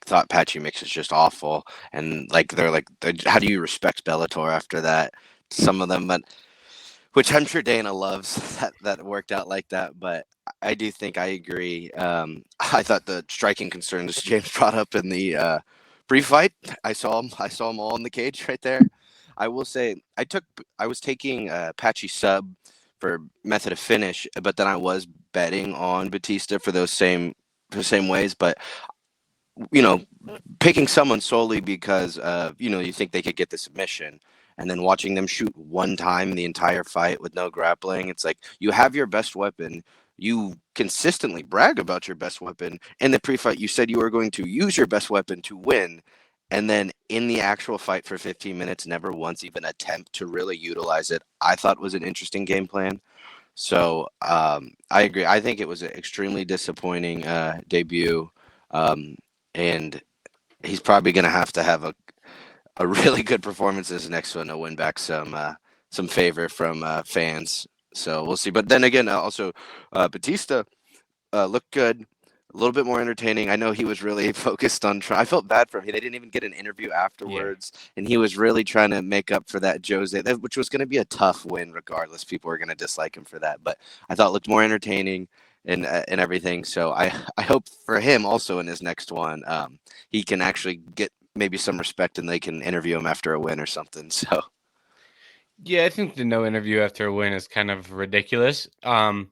thought Patchy Mix is just awful, and they're how do you respect Bellator after that? Some of them, but which I'm sure Dana loves that worked out like that. But I do think I agree. I thought the striking concerns James brought up in the pre-fight, I saw them all in the cage right there. I will say I was taking Patchy sub for method of finish, but then I was betting on Bautista for the same ways, but picking someone solely because you think they could get the submission, and then watching them shoot one time the entire fight with no grappling, it's like you have your best weapon. You consistently brag about your best weapon. In the pre-fight, you said you were going to use your best weapon to win, and then in the actual fight for 15 minutes, never once even attempt to really utilize it. I thought was an interesting game plan. So I agree. I think it was an extremely disappointing debut. And he's probably going to have a really good performance this next one to win back some favor from fans. So we'll see. But then again, also Bautista looked good, a little bit more entertaining. I know he was really focused on I felt bad for him. They didn't even get an interview afterwards, and he was really trying to make up for that Jose, which was going to be a tough win regardless. People were going to dislike him for that, but I thought it looked more entertaining and everything. So I hope for him also in his next one, he can actually get maybe some respect and they can interview him after a win or something. So yeah, I think the no interview after a win is kind of ridiculous. I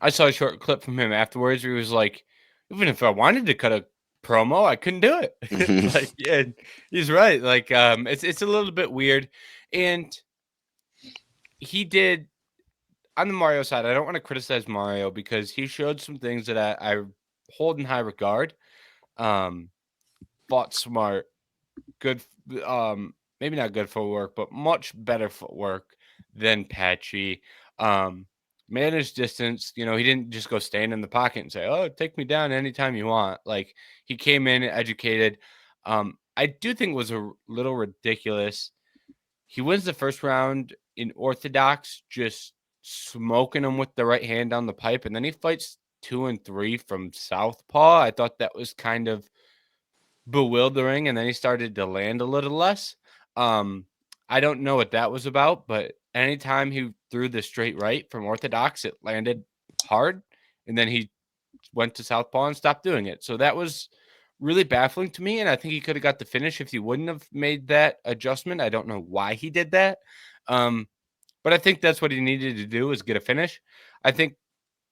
saw a short clip from him afterwards where he was like, even if I wanted to cut a promo, I couldn't do it. Yeah, he's right. It's a little bit weird. And he did on the Mario side, I don't want to criticize Mario because he showed some things that I hold in high regard. Fought smart, good, maybe not good footwork, but much better footwork than Patchy. Managed distance. He didn't just go stand in the pocket and say, "Oh, take me down anytime you want." Like he came in educated. I do think it was a little ridiculous. He wins the first round in orthodox, just smoking him with the right hand on the pipe, and then he fights 2 and 3 from southpaw. I thought that was kind of bewildering, and then he started to land a little less. I don't know what that was about, but anytime he threw the straight right from orthodox, it landed hard, and then he went to southpaw and stopped doing it. So that was really baffling to me, and I think he could have got the finish if he wouldn't have made that adjustment. I don't know why he did that, but I think that's what he needed to do is get a finish. I think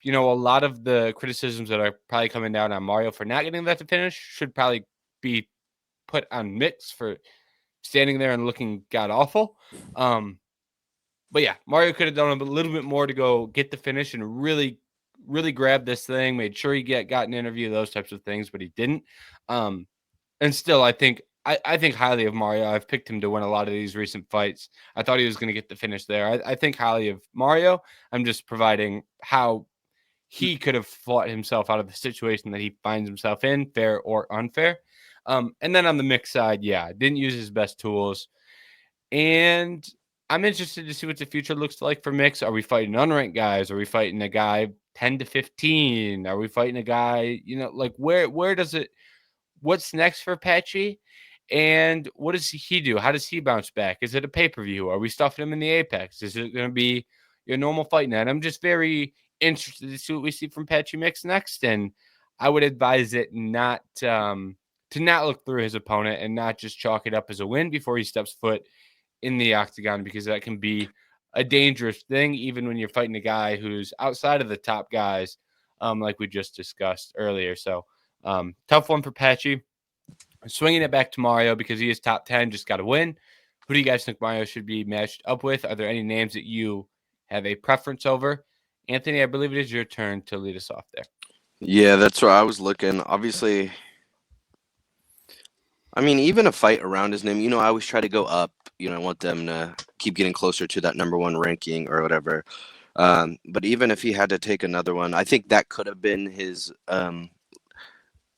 a lot of the criticisms that are probably coming down on Mario for not getting that to finish should probably be put on Mix for standing there and looking god awful. But yeah, Mario could have done a little bit more to go get the finish and really, really grab this thing, made sure he got an interview, those types of things, but he didn't. And still, I think highly of Mario. I've picked him to win a lot of these recent fights. I thought he was going to get the finish there. I think highly of Mario. I'm just providing how he could have fought himself out of the situation that he finds himself in, fair or unfair. And then on the Mix side, didn't use his best tools. And I'm interested to see what the future looks like for mix. Are we fighting unranked guys? Are we fighting a guy 10 to 15? Are we fighting a guy, like where does it, what's next for Patchy? And what does he do? How does he bounce back? Is it a pay-per-view? Are we stuffing him in the Apex? Is it going to be your normal fight night? I'm just very interested to see what we see from Patchy Mix next. And I would advise it not to not look through his opponent and not just chalk it up as a win before he steps foot in the octagon, because that can be a dangerous thing, even when you're fighting a guy who's outside of the top guys, like we just discussed earlier. So tough one for Patchy. Swinging it back to Mario because he is top 10, just got to win. Who do you guys think Mario should be matched up with? Are there any names that you have a preference over? Anthony, I believe it is your turn to lead us off there. Yeah, that's where I was looking. Obviously, I mean, even a fight around his name, I always try to go up. I want them to keep getting closer to that number one ranking or whatever. But even if he had to take another one, I think that could have been his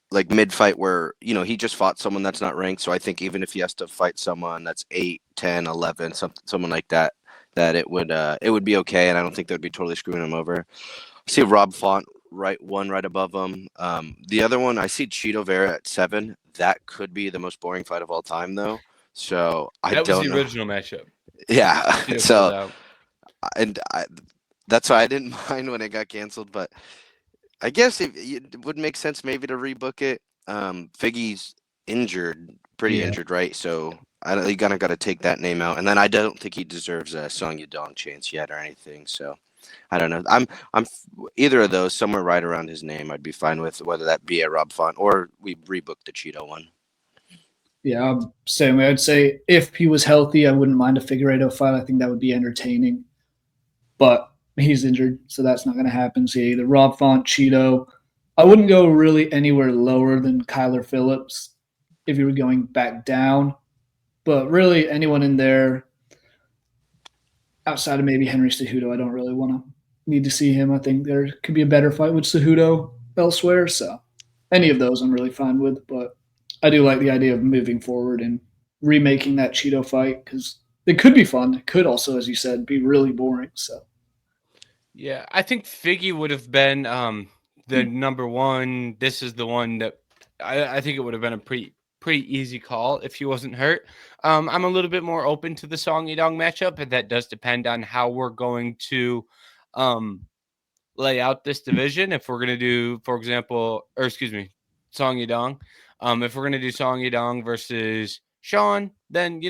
like mid-fight where, he just fought someone that's not ranked. So I think even if he has to fight someone that's 8, 10, 11, someone like that, that it would be okay. And I don't think that would be totally screwing him over. I see Rob Font right above him. The other one, I see Cheeto Vera at 7. That could be the most boring fight of all time, though. So that was the original matchup. Yeah. So, that's why I didn't mind when it got canceled. But I guess it would make sense maybe to rebook it. Figgy's pretty injured, right? So you kind of got to take that name out. And then I don't think he deserves a Song Yadong chance yet or anything. So I don't know. I'm either of those, somewhere right around his name, I'd be fine with, whether that be a Rob Font or we rebook the Cheeto one. Yeah, same way. I'd say if he was healthy, I wouldn't mind a Figueiredo fight. I think that would be entertaining. But he's injured, so that's not going to happen. So either Rob Font, Cheeto. I wouldn't go really anywhere lower than Kyler Phillips if you were going back down. But really, anyone in there outside of maybe Henry Cejudo, I don't really need to see him. I think there could be a better fight with Cejudo elsewhere. So any of those I'm really fine with. But I do like the idea of moving forward and remaking that Cheeto fight because it could be fun. It could also, as you said, be really boring. So yeah, I think Figgy would have been the number one. This is the one that I think it would have been a pretty easy call if he wasn't hurt. I'm a little bit more open to the Song Yadong matchup, and that does depend on how we're going to lay out this division. If we're going to do, for example, Song Yadong. If we're going to do Song Yadong versus Sean, then,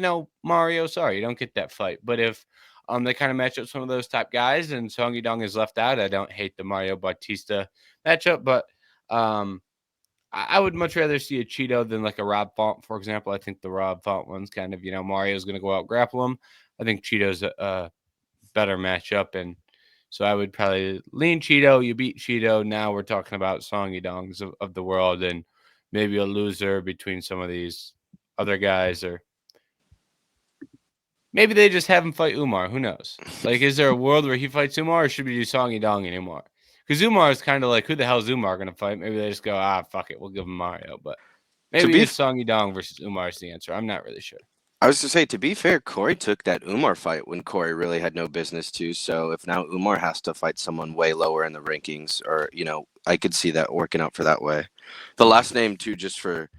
Mario, sorry, you don't get that fight. But if they kind of match up some of those top guys and Song Yadong is left out, I don't hate the Mario Bautista matchup, but I would much rather see a Cheeto than like a Rob Font, for example. I think the Rob Font one's kind of, Mario's going to go out grapple him. I think Cheeto's a better matchup, and so I would probably lean Cheeto. You beat Cheeto. Now we're talking about Song Yadongs of the world and maybe a loser between some of these other guys, or maybe they just have him fight Umar. Who knows? Like, is there a world where he fights Umar, or should we do Song Yadong anymore? Because Umar is kind of like, who the hell is Umar going to fight? Maybe they just go, fuck it, we'll give him Mario. But maybe it's Song Yadong versus Umar is the answer. I'm not really sure. I was to say, to be fair, Corey took that Umar fight when Corey really had no business to. So if now Umar has to fight someone way lower in the rankings, or, I could see that working out for that way. The last name, too, it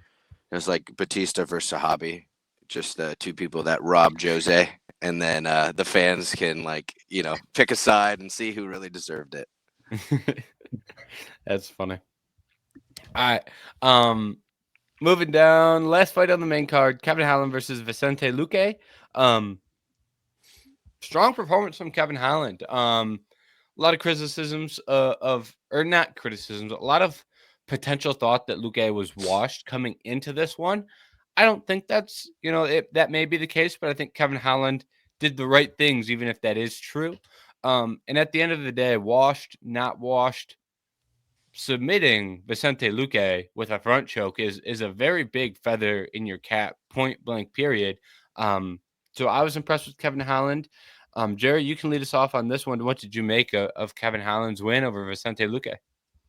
was like Bautista versus Sahabi. Just the two people that robbed Jose. And then the fans can, pick a side and see who really deserved it. That's funny. All right. Moving down, last fight on the main card, Kevin Holland versus Vicente Luque. Strong performance from Kevin Holland. A lot of criticisms a lot of potential thought that Luque was washed coming into this one. I don't think that's, that may be the case, but I think Kevin Holland did the right things, even if that is true. And at the end of the day, washed, not washed, submitting Vicente Luque with a front choke is a very big feather in your cap, point blank period. So I was impressed with Kevin Holland. Jerry, you can lead us off on this one. What did you make of Kevin Holland's win over Vicente Luque?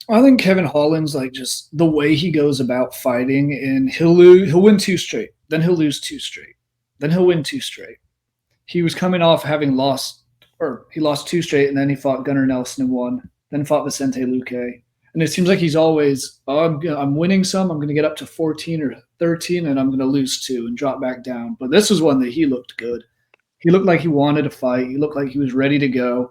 I think Kevin Holland's just the way he goes about fighting, and he'll win 2 straight, then he'll lose 2 straight, then he'll win 2 straight. he was coming off having lost, or he lost 2 straight, and then he fought Gunnar Nelson and won, then fought Vicente Luque. And it seems like he's always, I'm winning some, I'm going to get up to 14 or 13, and I'm going to lose 2 and drop back down. But this was one that he looked good. He looked like he wanted to fight. He looked like he was ready to go.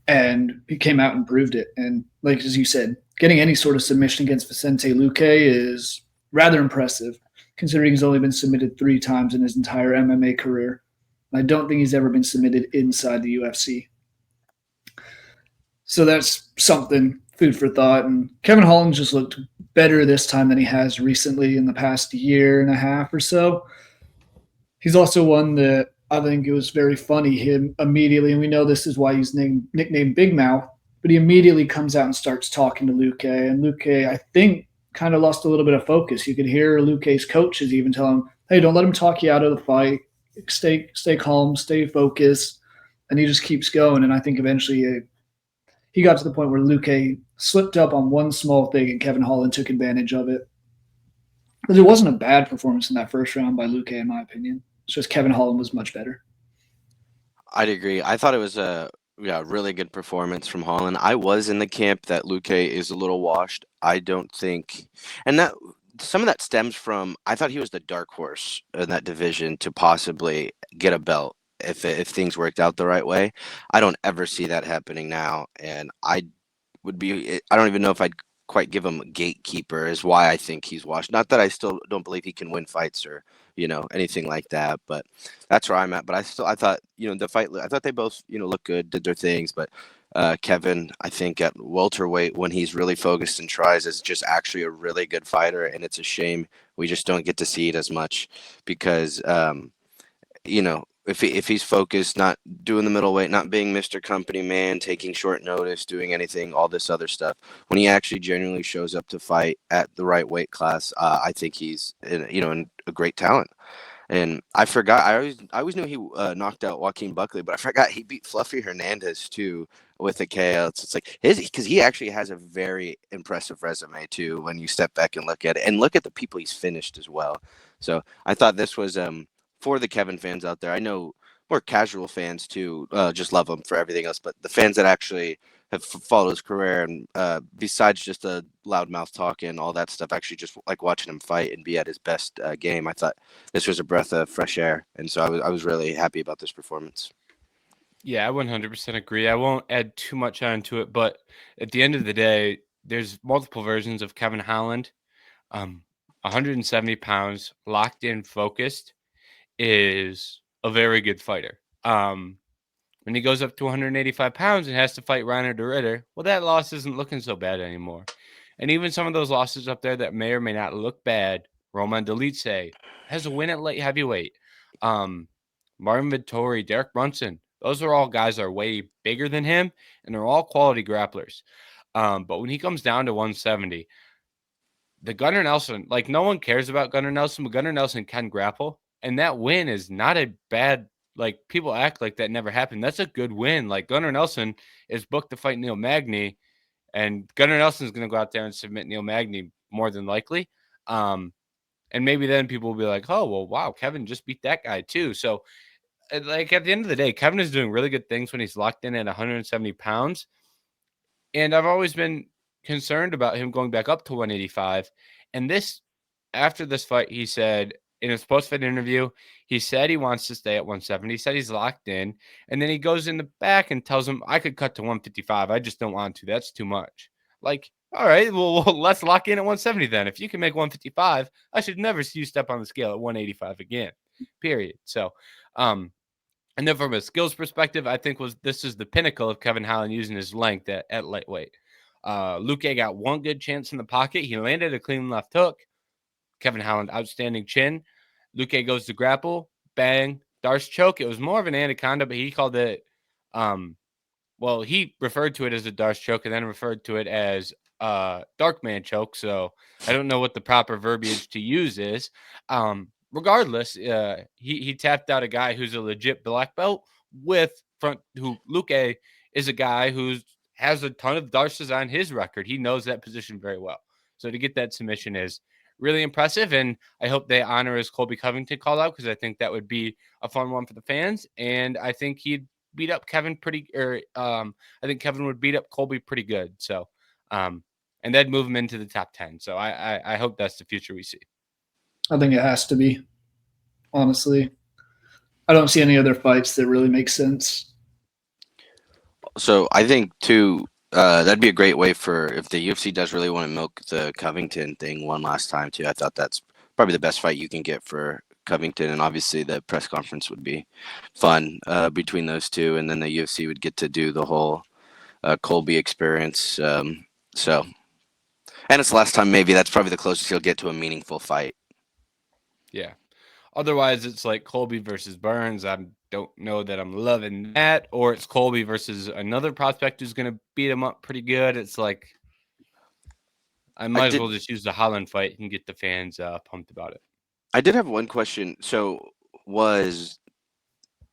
And he came out and proved it. And like as you said, getting any sort of submission against Vicente Luque is rather impressive, considering he's only been submitted 3 times in his entire MMA career. I don't think he's ever been submitted inside the UFC. So that's something, food for thought. And Kevin Holland just looked better this time than he has recently in the past year and a half or so. He's also one that I think it was very funny, him immediately, and we know this is why he's nicknamed Big Mouth, but he immediately comes out and starts talking to Luque. And Luque, I think, kind of lost a little bit of focus. You could hear Luque's coaches even tell him, hey, don't let him talk you out of the fight. Stay calm, stay focused. And he just keeps going. And I think eventually he got to the point where Luque slipped up on one small thing and Kevin Holland took advantage of it. But it wasn't a bad performance in that first round by Luque, in my opinion. It's just Kevin Holland was much better. I'd agree. I thought it was a really good performance from Holland. I was in the camp that Luque is a little washed. I don't think, and that some of that stems from I thought he was the dark horse in that division to possibly get a belt if things worked out the right way. I don't ever see that happening now, and I don't even know if I'd quite give him a gatekeeper is why I think he's washed. Not that I still don't believe he can win fights or anything like that, but that's where I'm at. But I thought the fight, I thought they both looked good, did their things, but Kevin, I think at welterweight when he's really focused and tries, is just actually a really good fighter, and it's a shame we just don't get to see it as much because if he's focused, not doing the middleweight, not being Mr. Company Man, taking short notice, doing anything, all this other stuff, when he actually genuinely shows up to fight at the right weight class, I think he's a great talent. And I forgot, I always knew he knocked out Joaquin Buckley, but I forgot he beat Fluffy Hernandez too with a KO. It's like because he actually has a very impressive resume too when you step back and look at it, and look at the people he's finished as well. So I thought this was for the Kevin fans out there. I know more casual fans too just love him for everything else, but the fans that actually have followed his career and besides just a loudmouth talk and all that stuff, actually just like watching him fight and be at his best game. I thought this was a breath of fresh air, and so I was really happy about this performance. Yeah, I 100% agree. I won't add too much onto it, but at the end of the day, there's multiple versions of Kevin Holland. 170 pounds, locked in, focused, is a very good fighter. When he goes up to 185 pounds and has to fight Reiner de Ritter, well, that loss isn't looking so bad anymore. And even some of those losses up there that may or may not look bad, Roman Dolidze has a win at light heavyweight. Martin Vittori, Derek Brunson, those are all guys that are way bigger than him, and they're all quality grapplers. But when he comes down to 170, the Gunnar Nelson, like no one cares about Gunnar Nelson, but Gunnar Nelson can grapple. And that win is not a bad, like people act like that never happened. That's a good win. Like Gunnar Nelson is booked to fight Neil Magny, and Gunnar Nelson is going to go out there and submit Neil Magny more than likely. And maybe then people will be like, oh, well, wow, Kevin just beat that guy too. So like at the end of the day, Kevin is doing really good things when he's locked in at 170 pounds. And I've always been concerned about him going back up to 185. And after this fight, he said in his post-fight interview, he said he wants to stay at 170. He said he's locked in. And then he goes in the back and tells him, I could cut to 155. I just don't want to. That's too much. Like, all right, well, let's lock in at 170 then. If you can make 155, I should never see you step on the scale at 185 again, period. So, and then from a skills perspective, I think this is the pinnacle of Kevin Holland using his length at lightweight. Luque got one good chance in the pocket. He landed a clean left hook. Kevin Holland, outstanding chin. Luque goes to grapple. Bang. Darce choke. It was more of an anaconda, but he called it, he referred to it as a Darce choke and then referred to it as dark man choke. So I don't know what the proper verbiage to use is. Regardless, he tapped out a guy who's a legit black belt who Luque is a guy who has a ton of Darces on his record. He knows that position very well. So to get that submission is really impressive. And I hope they honor his Colby Covington call out, because I think that would be a fun one for the fans. And I think he'd beat up Kevin I think Kevin would beat up Colby pretty good. So, and that'd move him into the top 10. So I hope that's the future we see. I think it has to be, honestly. I don't see any other fights that really make sense. So I think too, that'd be a great way for if the UFC does really want to milk the Covington thing one last time too. I thought that's probably the best fight you can get for Covington, and obviously the press conference would be fun between those two, and then the UFC would get to do the whole Colby experience. So, and it's the last time. Maybe that's probably the closest he'll get to a meaningful fight. Yeah. Otherwise, it's like Colby versus Burns. I don't know that I'm loving that. Or it's Colby versus another prospect who's going to beat him up pretty good. It's like I might as well just use the Holland fight and get the fans pumped about it. I did have one question. So was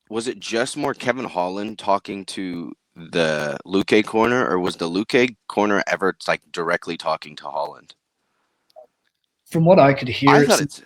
it just more Kevin Holland talking to the Luque corner, or was the Luque corner ever like directly talking to Holland? From what I could hear, I thought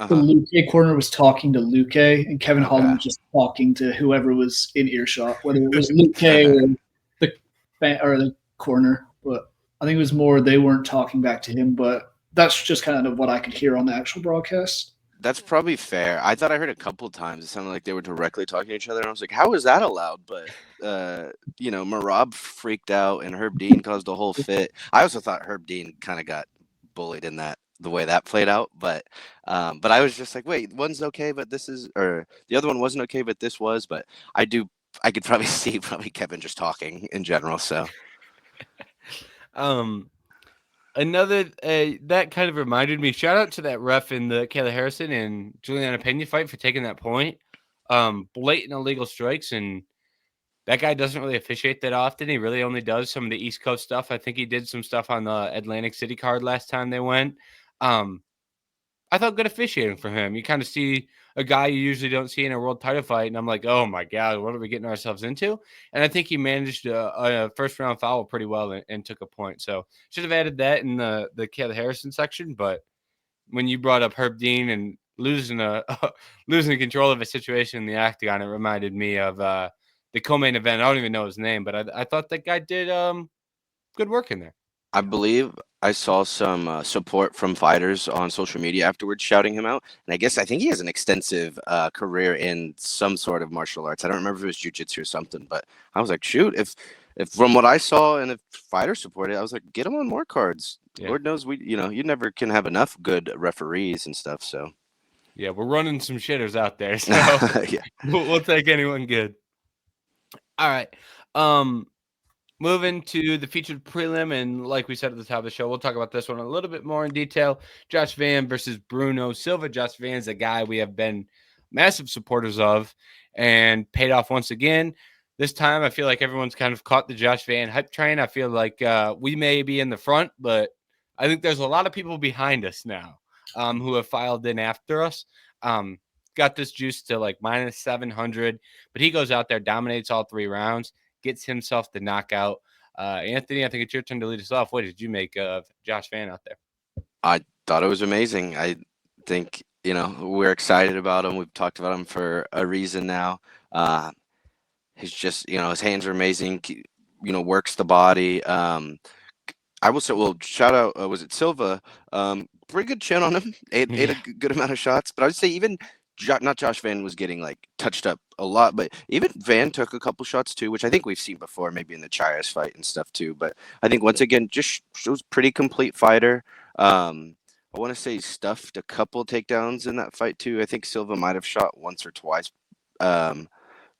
the Luque corner was talking to Luque, and Kevin Holland was just talking to whoever was in earshot, whether it was Luque or the corner. But I think it was more they weren't talking back to him. But that's just kind of what I could hear on the actual broadcast. That's probably fair. I thought I heard a couple times it sounded like they were directly talking to each other, and I was like, how is that allowed? But Merab freaked out, and Herb Dean caused a whole fit. I also thought Herb Dean kind of got bullied in the way that played out, but I was just like, wait, one's okay, but this is, or the other one wasn't okay, but this was. But I could probably see Kevin just talking in general. So, another that kind of reminded me. Shout out to that ref in the Kayla Harrison and Julianna Peña fight for taking that point. Blatant illegal strikes, and that guy doesn't really officiate that often. He really only does some of the East Coast stuff. I think he did some stuff on the Atlantic City card last time they went. I thought good officiating for him. You kind of see a guy you usually don't see in a world title fight, and I'm like, oh my God, what are we getting ourselves into? And I think he managed a first round foul pretty well and took a point. So should have added that in the Kayla Harrison section. But when you brought up Herb Dean and losing control of a situation in the octagon, it reminded me of the co-main event. I don't even know his name, but I thought that guy did good work in there. I believe I saw some support from fighters on social media afterwards shouting him out. And I think he has an extensive career in some sort of martial arts. I don't remember if it was jiu-jitsu or something, but I was like, shoot, if from what I saw and if fighters supported, I was like, get him on more cards. Yeah. Lord knows you never can have enough good referees and stuff. So yeah, we're running some shitters out there. So yeah. we'll take anyone good. All right. Moving to the featured prelim, and like we said at the top of the show, we'll talk about this one a little bit more in detail. Josh Van versus Bruno Silva. Josh Van's a guy we have been massive supporters of and paid off once again. This time, I feel like everyone's kind of caught the Josh Van hype train. I feel like we may be in the front, but I think there's a lot of people behind us now who have filed in after us. Got this juice to like minus 700, but he goes out there, dominates all 3 rounds, gets himself the knockout. Anthony, I think it's your turn to lead us off. What did you make of Josh Van out there? I thought it was amazing. I think, we're excited about him. We've talked about him for a reason now. He's just, his hands are amazing, works the body. I will say, shout out, was it Silva? Pretty good chin on him. Ate a good amount of shots. But I would say even not Josh Van was getting like touched up a lot, but even Van took a couple shots too, which I think we've seen before, maybe in the Chias fight and stuff too. But I think once again, just shows pretty complete fighter. I want to say he stuffed a couple takedowns in that fight too. I think Silva might have shot once or twice,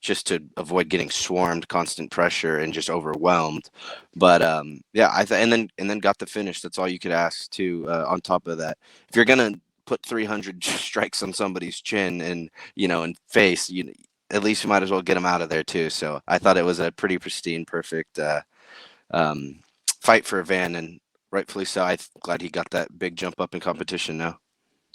just to avoid getting swarmed, constant pressure, and just overwhelmed. But yeah, and then got the finish. That's all you could ask too. On top of that, if you're gonna put 300 strikes on somebody's chin and and face, at least you might as well get them out of there too. So I thought it was a pretty pristine, perfect fight for Van, and rightfully so. I'm glad he got that big jump up in competition now.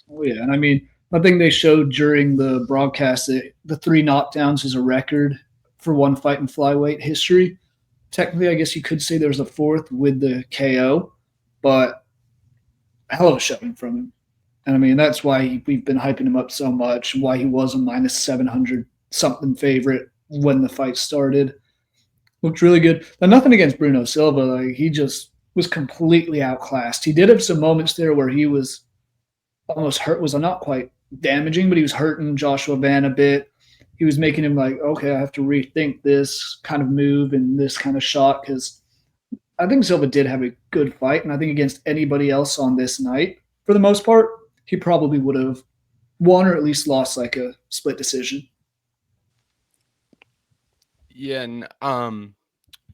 Oh yeah, and I mean, I think they showed during the broadcast that the 3 knockdowns is a record for one fight in flyweight history. Technically, I guess you could say there's a 4th with the KO, but hell of a showing from him. And I mean, that's why we've been hyping him up so much, why he was a minus 700 something favorite when the fight started. Looked really good. Now, nothing against Bruno Silva. Like, he just was completely outclassed. He did have some moments there where he was almost hurt, was not quite damaging, but he was hurting Joshua Van a bit. He was making him like, okay, I have to rethink this kind of move and this kind of shot, because I think Silva did have a good fight. And I think against anybody else on this night, for the most part, he probably would have won or at least lost like a split decision. Yeah, and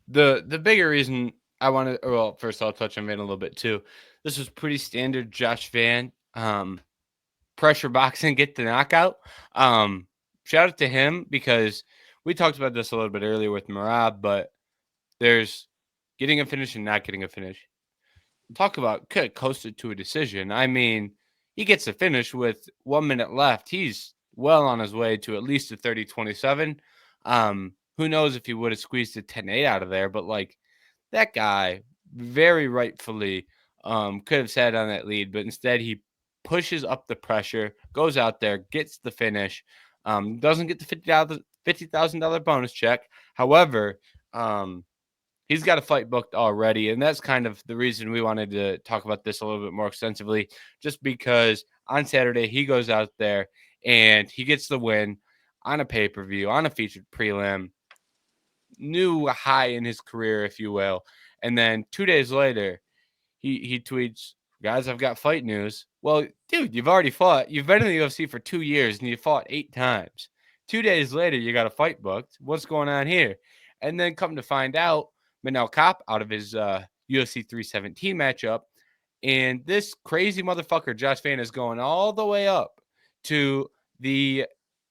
the bigger reason I wanted, well, first I'll touch on Van a little bit too. This was pretty standard Josh Van pressure boxing, get the knockout. Shout out to him, because we talked about this a little bit earlier with Merab, but there's getting a finish and not getting a finish. Talk about could coasted to a decision. I mean, he gets a finish with 1 minute left. He's well on his way to at least a 30-27. Who knows if he would have squeezed a 10-8 out of there, but like that guy very rightfully could have sat on that lead, but instead he pushes up the pressure, goes out there, gets the finish, doesn't get the $50,000 bonus check. However, he's got a fight booked already, and that's kind of the reason we wanted to talk about this a little bit more extensively, just because on Saturday he goes out there and he gets the win on a pay-per-view, on a featured prelim, new high in his career, if you will. And then 2 days later, he tweets, guys, I've got fight news. Well, dude, you've already fought. You've been in the UFC for 2 years and you fought 8 times. 2 days later, you got a fight booked. What's going on here? And then come to find out, Manel Kopp out of his UFC 317 matchup. And this crazy motherfucker, Josh Van, is going all the way up to the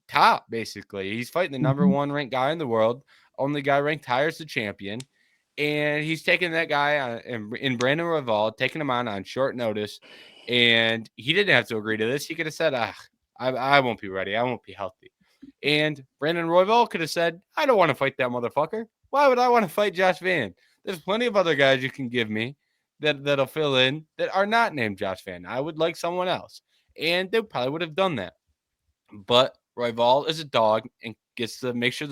top, basically. He's fighting the number one ranked guy in the world. Only guy ranked higher is the champion. And he's taking that guy in Brandon Royval, taking him on short notice. And he didn't have to agree to this. He could have said, I won't be ready. I won't be healthy. And Brandon Royval could have said, I don't want to fight that motherfucker. Why would I want to fight Josh Van? There's plenty of other guys you can give me that'll fill in that are not named Josh Van. I would like someone else. And they probably would have done that. But Royval is a dog and gets to make sure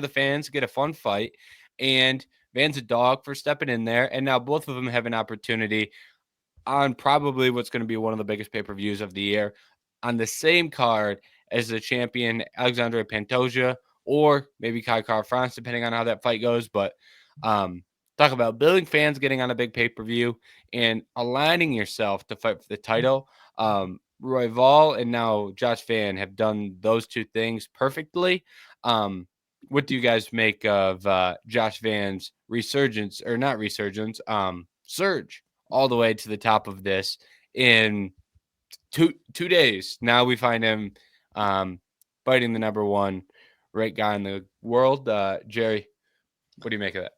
the fans get a fun fight. And Van's a dog for stepping in there. And now both of them have an opportunity on probably what's going to be one of the biggest pay-per-views of the year on the same card as the champion Alexandre Pantoja or maybe Kai Kara-France, depending on how that fight goes. But talk about building fans, getting on a big pay-per-view, and aligning yourself to fight for the title. Royval and now Josh Van have done those two things perfectly. What do you guys make of Josh Van's resurgence, or not resurgence, surge all the way to the top of this in two days? Now we find him fighting the number one ranked guy in the world. Jerry, what do you make of that?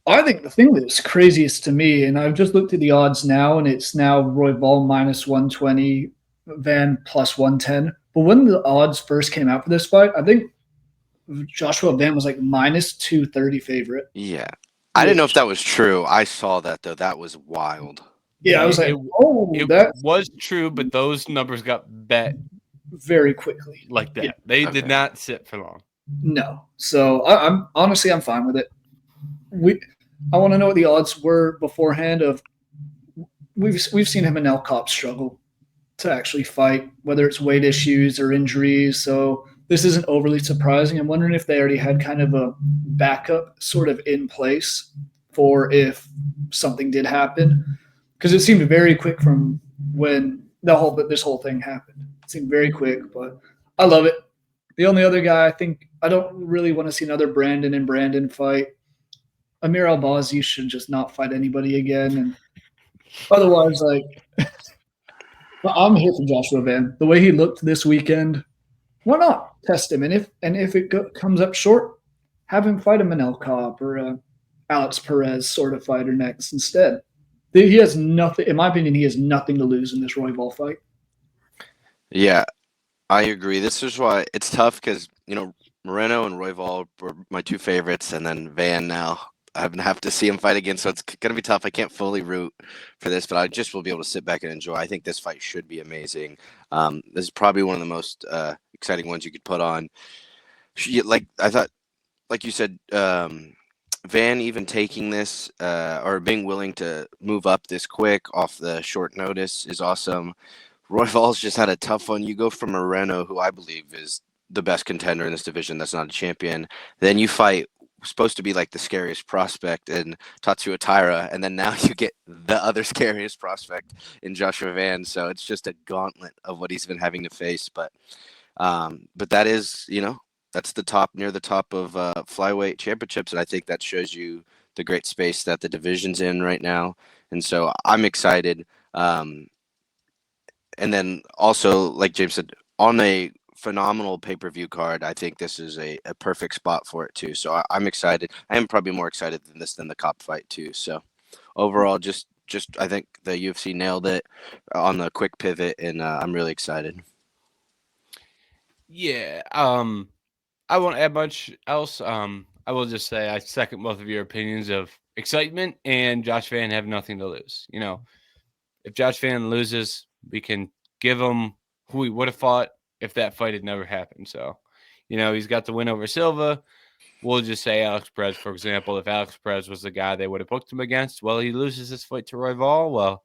I think the thing that's craziest to me, and I've just looked at the odds now, and it's now Royval minus 120, Van plus 110. But when the odds first came out for this fight, I think Joshua Van was like minus 230 favorite. Yeah. I didn't know if that was true. I saw that, though. That was wild. Yeah, I was like, that was true, but those numbers got bet very quickly. Like that. Yeah. They did not sit for long. No. So I'm honestly, I'm fine with it. I want to know what the odds were beforehand of we've seen him and El Cop struggle to actually fight, whether it's weight issues or injuries. So this isn't overly surprising. I'm wondering if they already had kind of a backup sort of in place for if something did happen. Because it seemed very quick from when this whole thing happened. It seemed very quick, but I love it. The only other guy, I think I don't really want to see another Brandon fight. Amir Albazi should just not fight anybody again. And otherwise, like, I'm here for Joshua Van. The way he looked this weekend, why not test him? And if it comes up short, have him fight a Manel Kopp or a Alex Perez sort of fighter next instead. He has nothing, in my opinion, he has nothing to lose in this Royval fight. Yeah, I agree. This is why it's tough because, Moreno and Royval were my two favorites, and then Van now. I'm gonna have to see him fight again, so it's gonna be tough. I can't fully root for this, but I just will be able to sit back and enjoy. I think this fight should be amazing. This is probably one of the most exciting ones you could put on. Like I thought, like you said, Van even taking this or being willing to move up this quick off the short notice is awesome. Royval's just had a tough one. You go from Moreno, who I believe is the best contender in this division that's not a champion. Then you fight supposed to be like the scariest prospect in Tatsuya Taira, and then now you get the other scariest prospect in Joshua Van. So it's just a gauntlet of what he's been having to face. But that is, that's the top, near the top of flyweight championships, and I think that shows you the great space that the division's in right now. And so I'm excited. And then also, like James said, on a phenomenal pay-per-view card, I think this is a perfect spot for it too. So I'm excited. I am probably more excited than the Cop fight too. So overall, just I think the UFC nailed it on the quick pivot, and I'm really excited. Yeah. I won't add much else. I will just say I second both of your opinions of excitement and Josh Van have nothing to lose. If Josh Van loses, we can give him who he would have fought if that fight had never happened. So, he's got the win over Silva. We'll just say Alex Perez, for example. If Alex Perez was the guy they would have booked him against, well, he loses this fight to Royval. Well,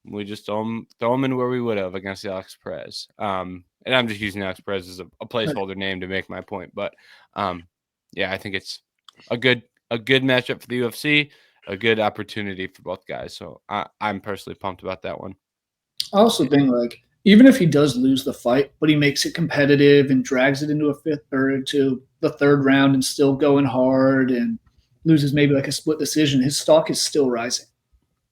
we just throw him in where we would have against Alex Perez. And I'm just using Alex Perez as a placeholder name to make my point. But, yeah, I think it's a good matchup for the UFC, a good opportunity for both guys. So I'm personally pumped about that one. I also think, even if he does lose the fight, but he makes it competitive and drags it into a fifth or into the third round and still going hard and loses maybe a split decision, his stock is still rising.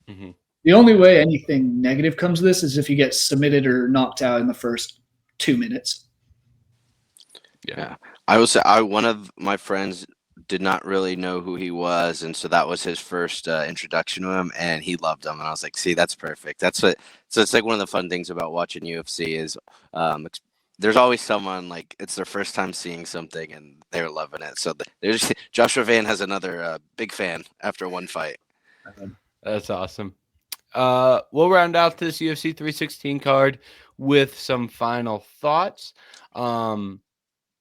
Mm-hmm. The only way anything negative comes to this is if he gets submitted or knocked out in the first 2 minutes. Yeah. I will say one of my friends did not really know who he was, and so that was his first introduction to him, and he loved him. And I was like, see, that's perfect. So it's like one of the fun things about watching UFC is there's always someone like it's their first time seeing something and they're loving it. So there's Joshua Van has another big fan after one fight. That's awesome. We'll round out this UFC 316 card with some final thoughts.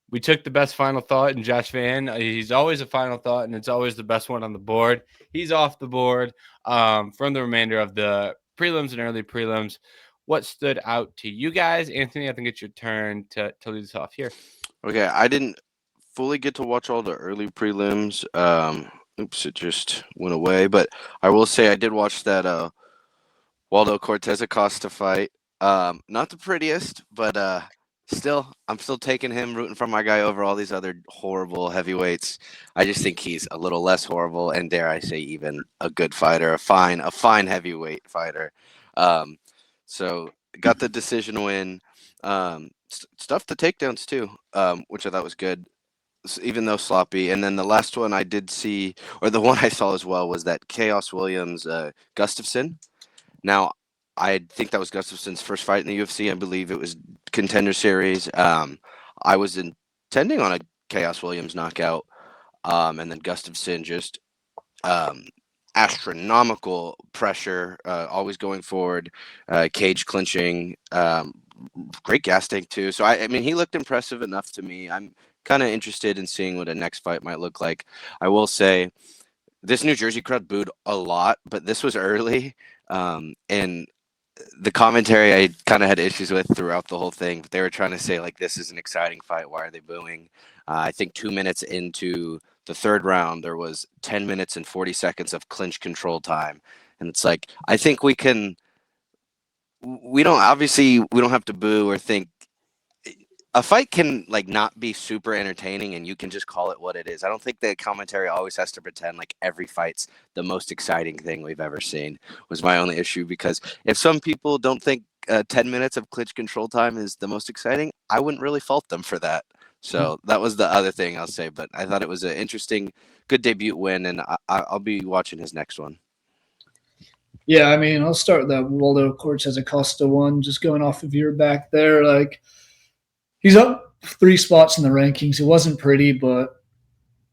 We took the best final thought in Josh Van. He's always a final thought, and it's always the best one on the board. He's off the board from the remainder of the prelims and early prelims. What stood out to you guys? Anthony, I think it's your turn to lead us off here. Okay, I didn't fully get to watch all the early prelims. Oops, it just went away. But I will say I did watch that Waldo Cortez Acosta fight. Not the prettiest, but I'm still taking him, rooting for my guy over all these other horrible heavyweights. I just think he's a little less horrible, and dare I say, even a good fighter, a fine heavyweight fighter. So got the decision win. Stuffed the takedowns too, which I thought was good, even though sloppy. And then the last one I did see, or the one I saw as well, was that Chaos Williams Gustafsson. Now, I think that was Gustafsson's first fight in the UFC. I believe it was Contender Series. I was intending on a Chaos Williams knockout, and then Gustafsson just astronomical pressure, always going forward, cage clinching, great gas tank too. So I mean, he looked impressive enough to me. I'm kind of interested in seeing what a next fight might look like. I will say this New Jersey crowd booed a lot, but this was early, and the commentary I kind of had issues with throughout the whole thing. But they were trying to say like, this is an exciting fight. Why are they booing? I think 2 minutes into the third round, there was 10 minutes and 40 seconds of clinch control time. And it's like, I think we don't have to boo or think. A fight can like not be super entertaining and you can just call it what it is. I don't think the commentary always has to pretend like every fight's the most exciting thing we've ever seen, was my only issue. Because if some people don't think 10 minutes of clinch control time is the most exciting, I wouldn't really fault them for that. So that was the other thing I'll say. But I thought it was an interesting, good debut win, and I'll be watching his next one. Yeah, I mean, I'll start with that Waldo Cortez Acosta one, just going off of your back there. Like, he's up 3 spots in the rankings. It wasn't pretty, but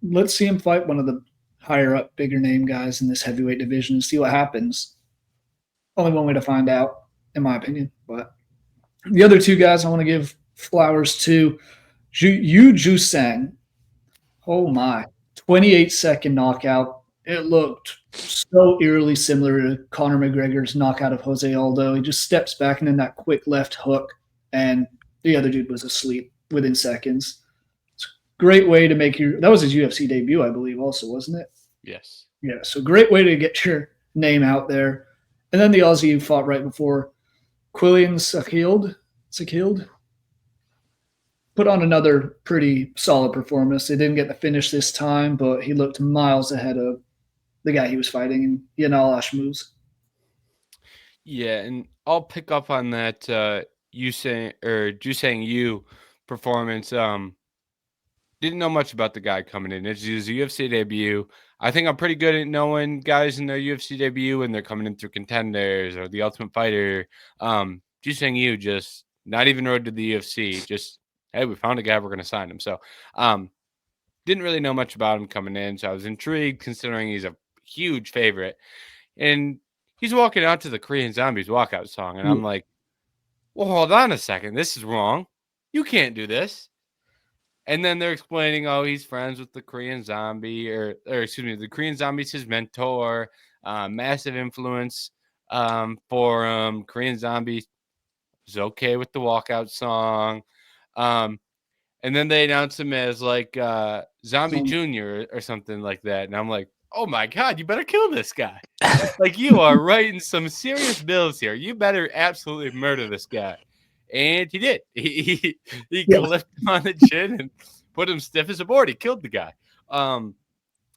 let's see him fight one of the higher up, bigger name guys in this heavyweight division and see what happens. Only one way to find out, in my opinion. But the other two guys I want to give flowers to, Yu Jusang. Oh my. 28-second knockout. It looked so eerily similar to Conor McGregor's knockout of Jose Aldo. He just steps back and then that quick left hook, and the other dude was asleep within seconds. It's a great way to make that was his UFC debut, I believe, also, wasn't it? Yes. Yeah, so great way to get your name out there. And then the Aussie who fought right before, Quillian Sakhild, put on another pretty solid performance. They didn't get the finish this time, but he looked miles ahead of the guy he was fighting in Yanal Ashmouz. Yeah, and I'll pick up on that Jusang Yu performance. Didn't know much about the guy coming in. It's his UFC debut. I think I'm pretty good at knowing guys in their UFC debut when they're coming in through Contenders or the Ultimate Fighter. Jusang Yu just not even road to the UFC. Just, hey, we found a guy, we're going to sign him. So didn't really know much about him coming in. So I was intrigued considering he's a huge favorite. And he's walking out to the Korean Zombies walkout song. And I'm like, well, hold on a second. This is wrong. You can't do this. And then they're explaining, oh, he's friends with the Korean Zombie, or excuse me, the Korean Zombie's his mentor, massive influence for Korean Zombie is okay with the walkout song. And then they announce him as like Zombie Jr. or something like that. And I'm like, oh my God, you better kill this guy. Like, you are writing some serious bills here. You better absolutely murder this guy. And he did. He clipped him on the chin and put him stiff as a board. He killed the guy. And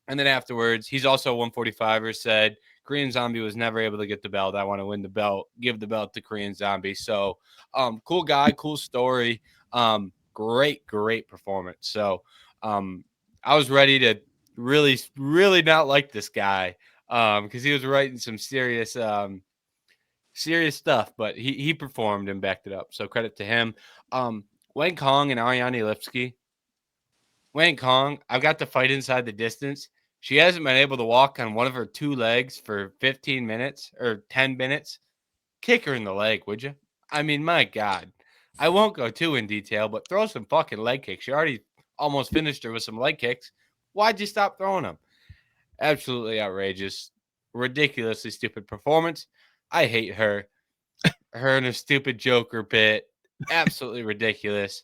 then afterwards, he's also a 145er, said Korean Zombie was never able to get the belt. I want to win the belt, give the belt to Korean Zombie. So cool guy, cool story. Great performance. So I was ready to really not like this guy because he was writing some serious stuff, but he performed and backed it up. So credit to him. Wang Kong and Ariane Lipsky. Wang Kong, I've got to fight inside the distance. She hasn't been able to walk on one of her two legs for 15 minutes or 10 minutes. Kick her in the leg, would you? I mean, my God. I won't go too in detail, but throw some fucking leg kicks. You already almost finished her with some leg kicks. Why'd you stop throwing them? Absolutely outrageous. Ridiculously stupid performance. I hate her. Her and her stupid Joker bit. Absolutely ridiculous.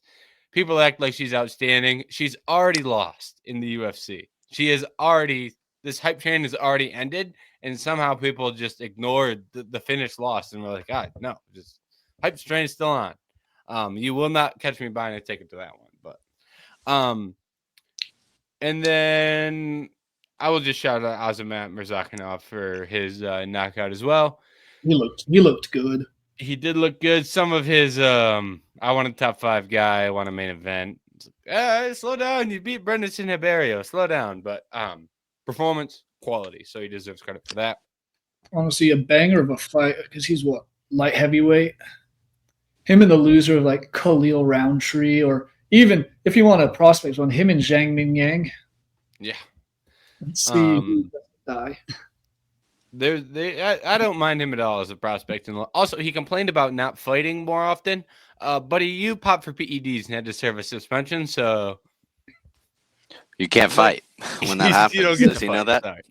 People act like she's outstanding. She's already lost in the UFC. This hype train has already ended, and somehow people just ignored the finish loss, and we're like, God, no, just hype train is still on. You will not catch me buying a ticket to that one. But and then I will just shout out Azamat Mirzakhanov for his knockout as well. He looked good. He did look good. Some of his I want a top 5 guy, I want a main event. Slow down. You beat Brendan Hiberio. Slow down. But performance, quality. So he deserves credit for that. I want to see a banger of a fight because he's light heavyweight. Him and the loser of like Khalil Roundtree, or even if you want a prospect one, him and Zhang Mingyang. Yeah. Let's see who die. I don't mind him at all as a prospect. And also, he complained about not fighting more often. Buddy, you popped for PEDs and had to serve a suspension, so you can't fight when that happens. You don't get Does he know that? Sorry.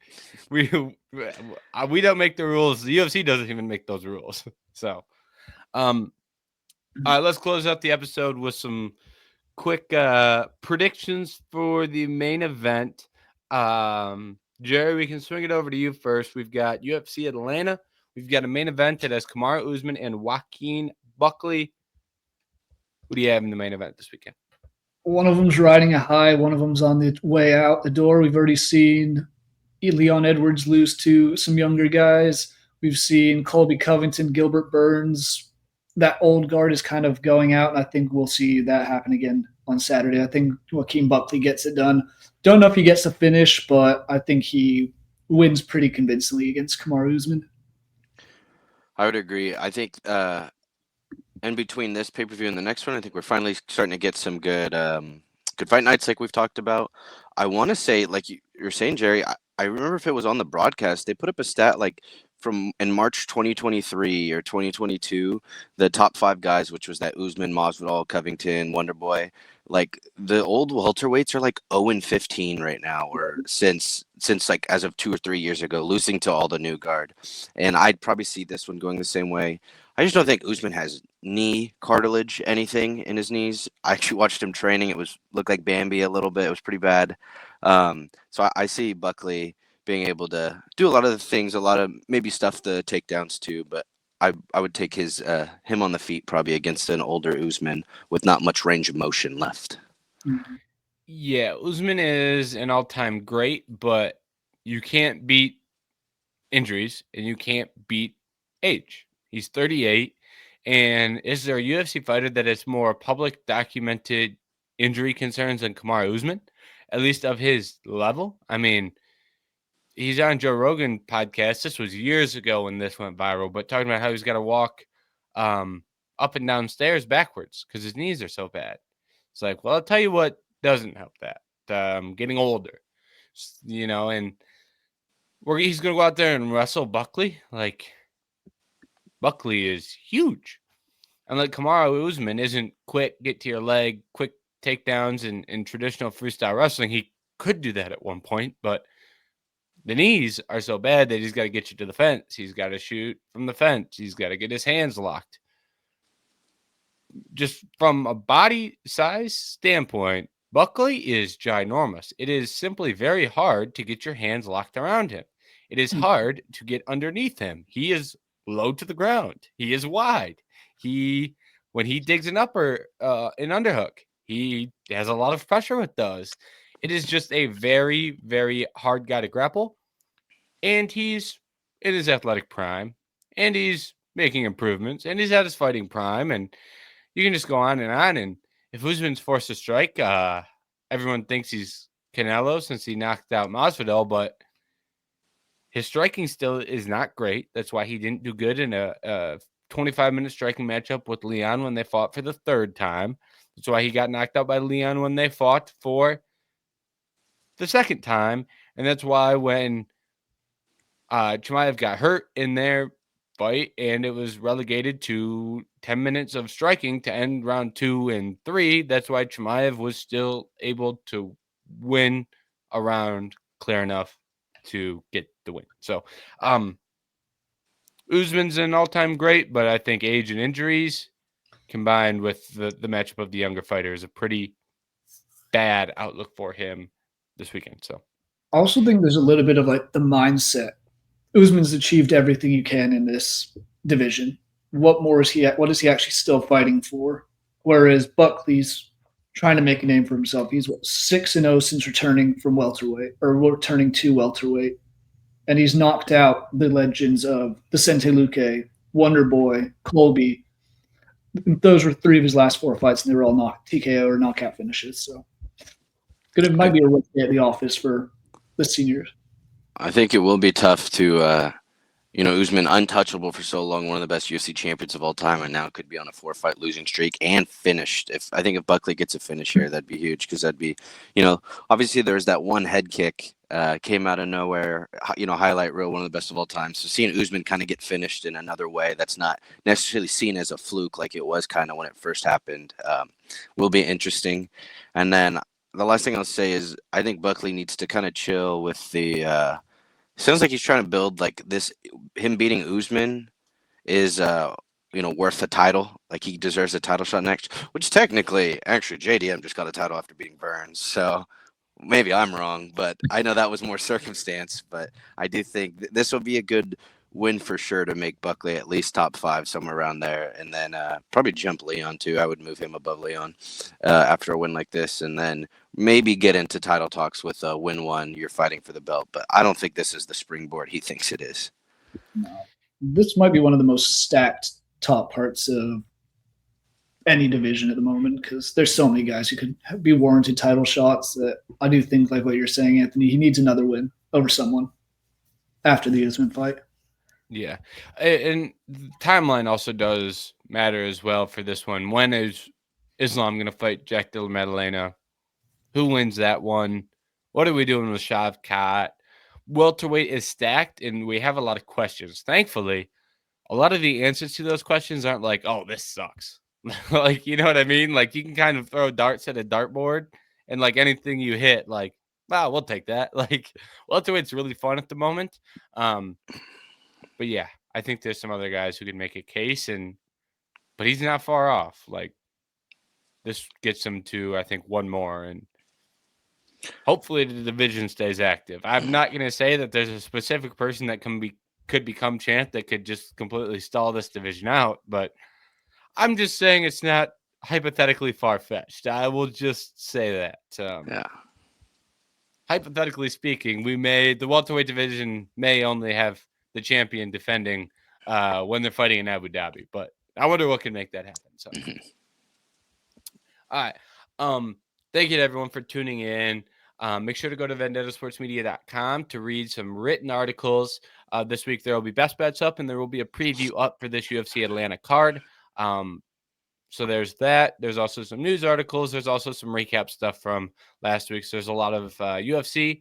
We don't make the rules. The UFC doesn't even make those rules. So, all right, let's close out the episode with some quick predictions for the main event. Jerry, we can swing it over to you first. We've got UFC Atlanta. We've got a main event that has Kamaru Usman and Joaquin Buckley. Who do you have in the main event this weekend? One of them's riding a high. One of them's on the way out the door. We've already seen Leon Edwards lose to some younger guys. We've seen Colby Covington, Gilbert Burns. That old guard is kind of going out, and I think we'll see that happen again on Saturday. I think Joaquin Buckley gets it done. Don't know if he gets the finish, but I think he wins pretty convincingly against Kamaru Usman. I would agree. I think in between this pay-per-view and the next one, I think we're finally starting to get some good fight nights like we've talked about. I want to say, like you're saying, Jerry, I remember if it was on the broadcast, they put up a stat like from in March 2023 or 2022, the top 5 guys, which was that Usman, Masvidal, Covington, Wonderboy, like the old welterweights are like 0-15 right now, or since like as of 2 or 3 years ago, losing to all the new guard. And I'd probably see this one going the same way. I just don't think Usman has knee cartilage, anything in his knees. I actually watched him training. It was looked like Bambi a little bit. It was pretty bad. So I see Buckley being able to do a lot of the things, a lot of maybe stuff the takedowns too, but I would take him on the feet probably against an older Usman with not much range of motion left. Yeah, Usman is an all-time great, but you can't beat injuries and you can't beat age. He's 38. And is there a UFC fighter that has more public documented injury concerns than Kamaru Usman, at least of his level? I mean, he's on Joe Rogan podcast. This was years ago when this went viral, but talking about how he's got to walk up and down stairs backwards because his knees are so bad. It's like, well, I'll tell you what doesn't help that. Getting older, and he's going to go out there and wrestle Buckley. Like, Buckley is huge. And like Kamaru Usman isn't quick, get to your leg, quick takedowns in traditional freestyle wrestling. He could do that at one point, but the knees are so bad that he's got to get you to the fence. He's got to shoot from the fence. He's got to get his hands locked. Just from a body size standpoint, Buckley is ginormous. It is simply very hard to get your hands locked around him. It is hard to get underneath him. He is low to the ground. He is wide. When he digs an underhook, he has a lot of pressure with those. It is just a very, very hard guy to grapple. And he's in his athletic prime. And he's making improvements. And he's at his fighting prime. And you can just go on. And if Usman's forced to strike, everyone thinks he's Canelo since he knocked out Masvidal. But his striking still is not great. That's why he didn't do good in a 25-minute striking matchup with Leon when they fought for the third time. That's why he got knocked out by Leon when they fought for the second time. And that's why when Chimaev got hurt in their fight and it was relegated to 10 minutes of striking to end round 2 and 3, that's why Chimaev was still able to win a round clear enough to get the win. So, Usman's an all-time great, but I think age and injuries combined with the matchup of the younger fighter is a pretty bad outlook for him this weekend. So I also think there's a little bit of like the mindset. Usman's achieved everything he can in this division. What more is he at? What is he actually still fighting for? Whereas Buckley's trying to make a name for himself. He's 6-0 since returning from welterweight or returning to welterweight. And he's knocked out the legends of Vicente Luque, Wonderboy, Colby. Those were 3 of his last 4 fights, and they were all TKO or knockout finishes. So it might be a rough day at the office for the seniors. I think it will be tough to, Usman untouchable for so long, one of the best UFC champions of all time, and now could be on a 4-fight losing streak and finished. If Buckley gets a finish here, that'd be huge because that'd be, obviously there's that one head kick came out of nowhere, highlight reel, one of the best of all time. So seeing Usman kind of get finished in another way that's not necessarily seen as a fluke like it was kind of when it first happened will be interesting. And then the last thing I'll say is I think Buckley needs to kind of chill with the sounds like he's trying to build like this. Him beating Usman is, worth a title. Like he deserves a title shot next, which technically, actually, JDM just got a title after beating Burns. So maybe I'm wrong, but I know that was more circumstance. But I do think this will be a good win for sure to make Buckley at least top 5, somewhere around there. And then probably jump Leon too. I would move him above Leon after a win like this. And then maybe get into title talks with win 1, you're fighting for the belt. But I don't think this is the springboard he thinks it is. No. This might be one of the most stacked top parts of any division at the moment because there's so many guys who could be warranted title shots that I do think, like what you're saying, Anthony, he needs another win over someone after the Usman fight. Yeah. And the timeline also does matter as well for this one. When is Islam going to fight Jack Della Maddalena? Who wins that one? What are we doing with Shavkat? welterweight is stacked, and we have a lot of questions. Thankfully, a lot of the answers to those questions aren't like, "Oh, this sucks." Like, you know what I mean? Like, you can kind of throw darts at a dartboard, and like anything you hit, like, wow, we'll take that. Like, welterweight's really fun at the moment. But yeah, I think there's some other guys who can make a case, but he's not far off. Like, this gets him to, I think, one more, and hopefully the division stays active. I'm not going to say that there's a specific person that could become champ that could just completely stall this division out, but I'm just saying it's not hypothetically far-fetched. I will just say that. Yeah. Hypothetically speaking, the welterweight division may only have the champion defending when they're fighting in Abu Dhabi, but I wonder what can make that happen. So, all right. Thank you to everyone for tuning in. Make sure to go to vendettasportsmedia.com to read some written articles. This week there will be best bets up, and there will be a preview up for this UFC Atlanta card. So there's that. There's also some news articles. There's also some recap stuff from last week. So there's a lot of UFC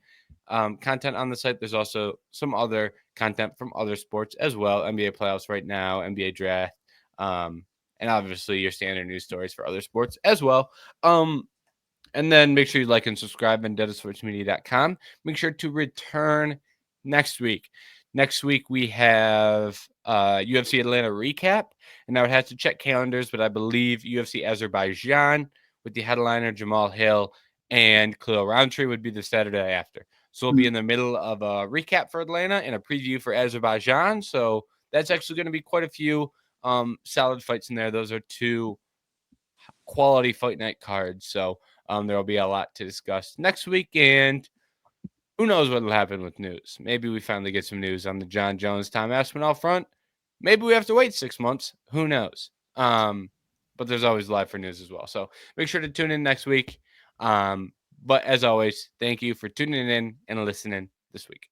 content on the site. There's also some other content from other sports as well. NBA playoffs right now, NBA draft, and obviously your standard news stories for other sports as well. And then make sure you like and subscribe on vendettasportsmedia.com. Make sure to return next week. Next week, we have UFC Atlanta recap. And I would have to check calendars, but I believe UFC Azerbaijan with the headliner Jamal Hill and Khalil Roundtree would be the Saturday after. So we'll be in the middle of a recap for Atlanta and a preview for Azerbaijan. So that's actually going to be quite a few solid fights in there. Those are two quality fight night cards. So there will be a lot to discuss next week, and who knows what will happen with news. Maybe we finally get some news on the John Jones, Tom Aspinall front. Maybe we have to wait 6 months. Who knows? But there's always live for news as well. So make sure to tune in next week. But as always, thank you for tuning in and listening this week.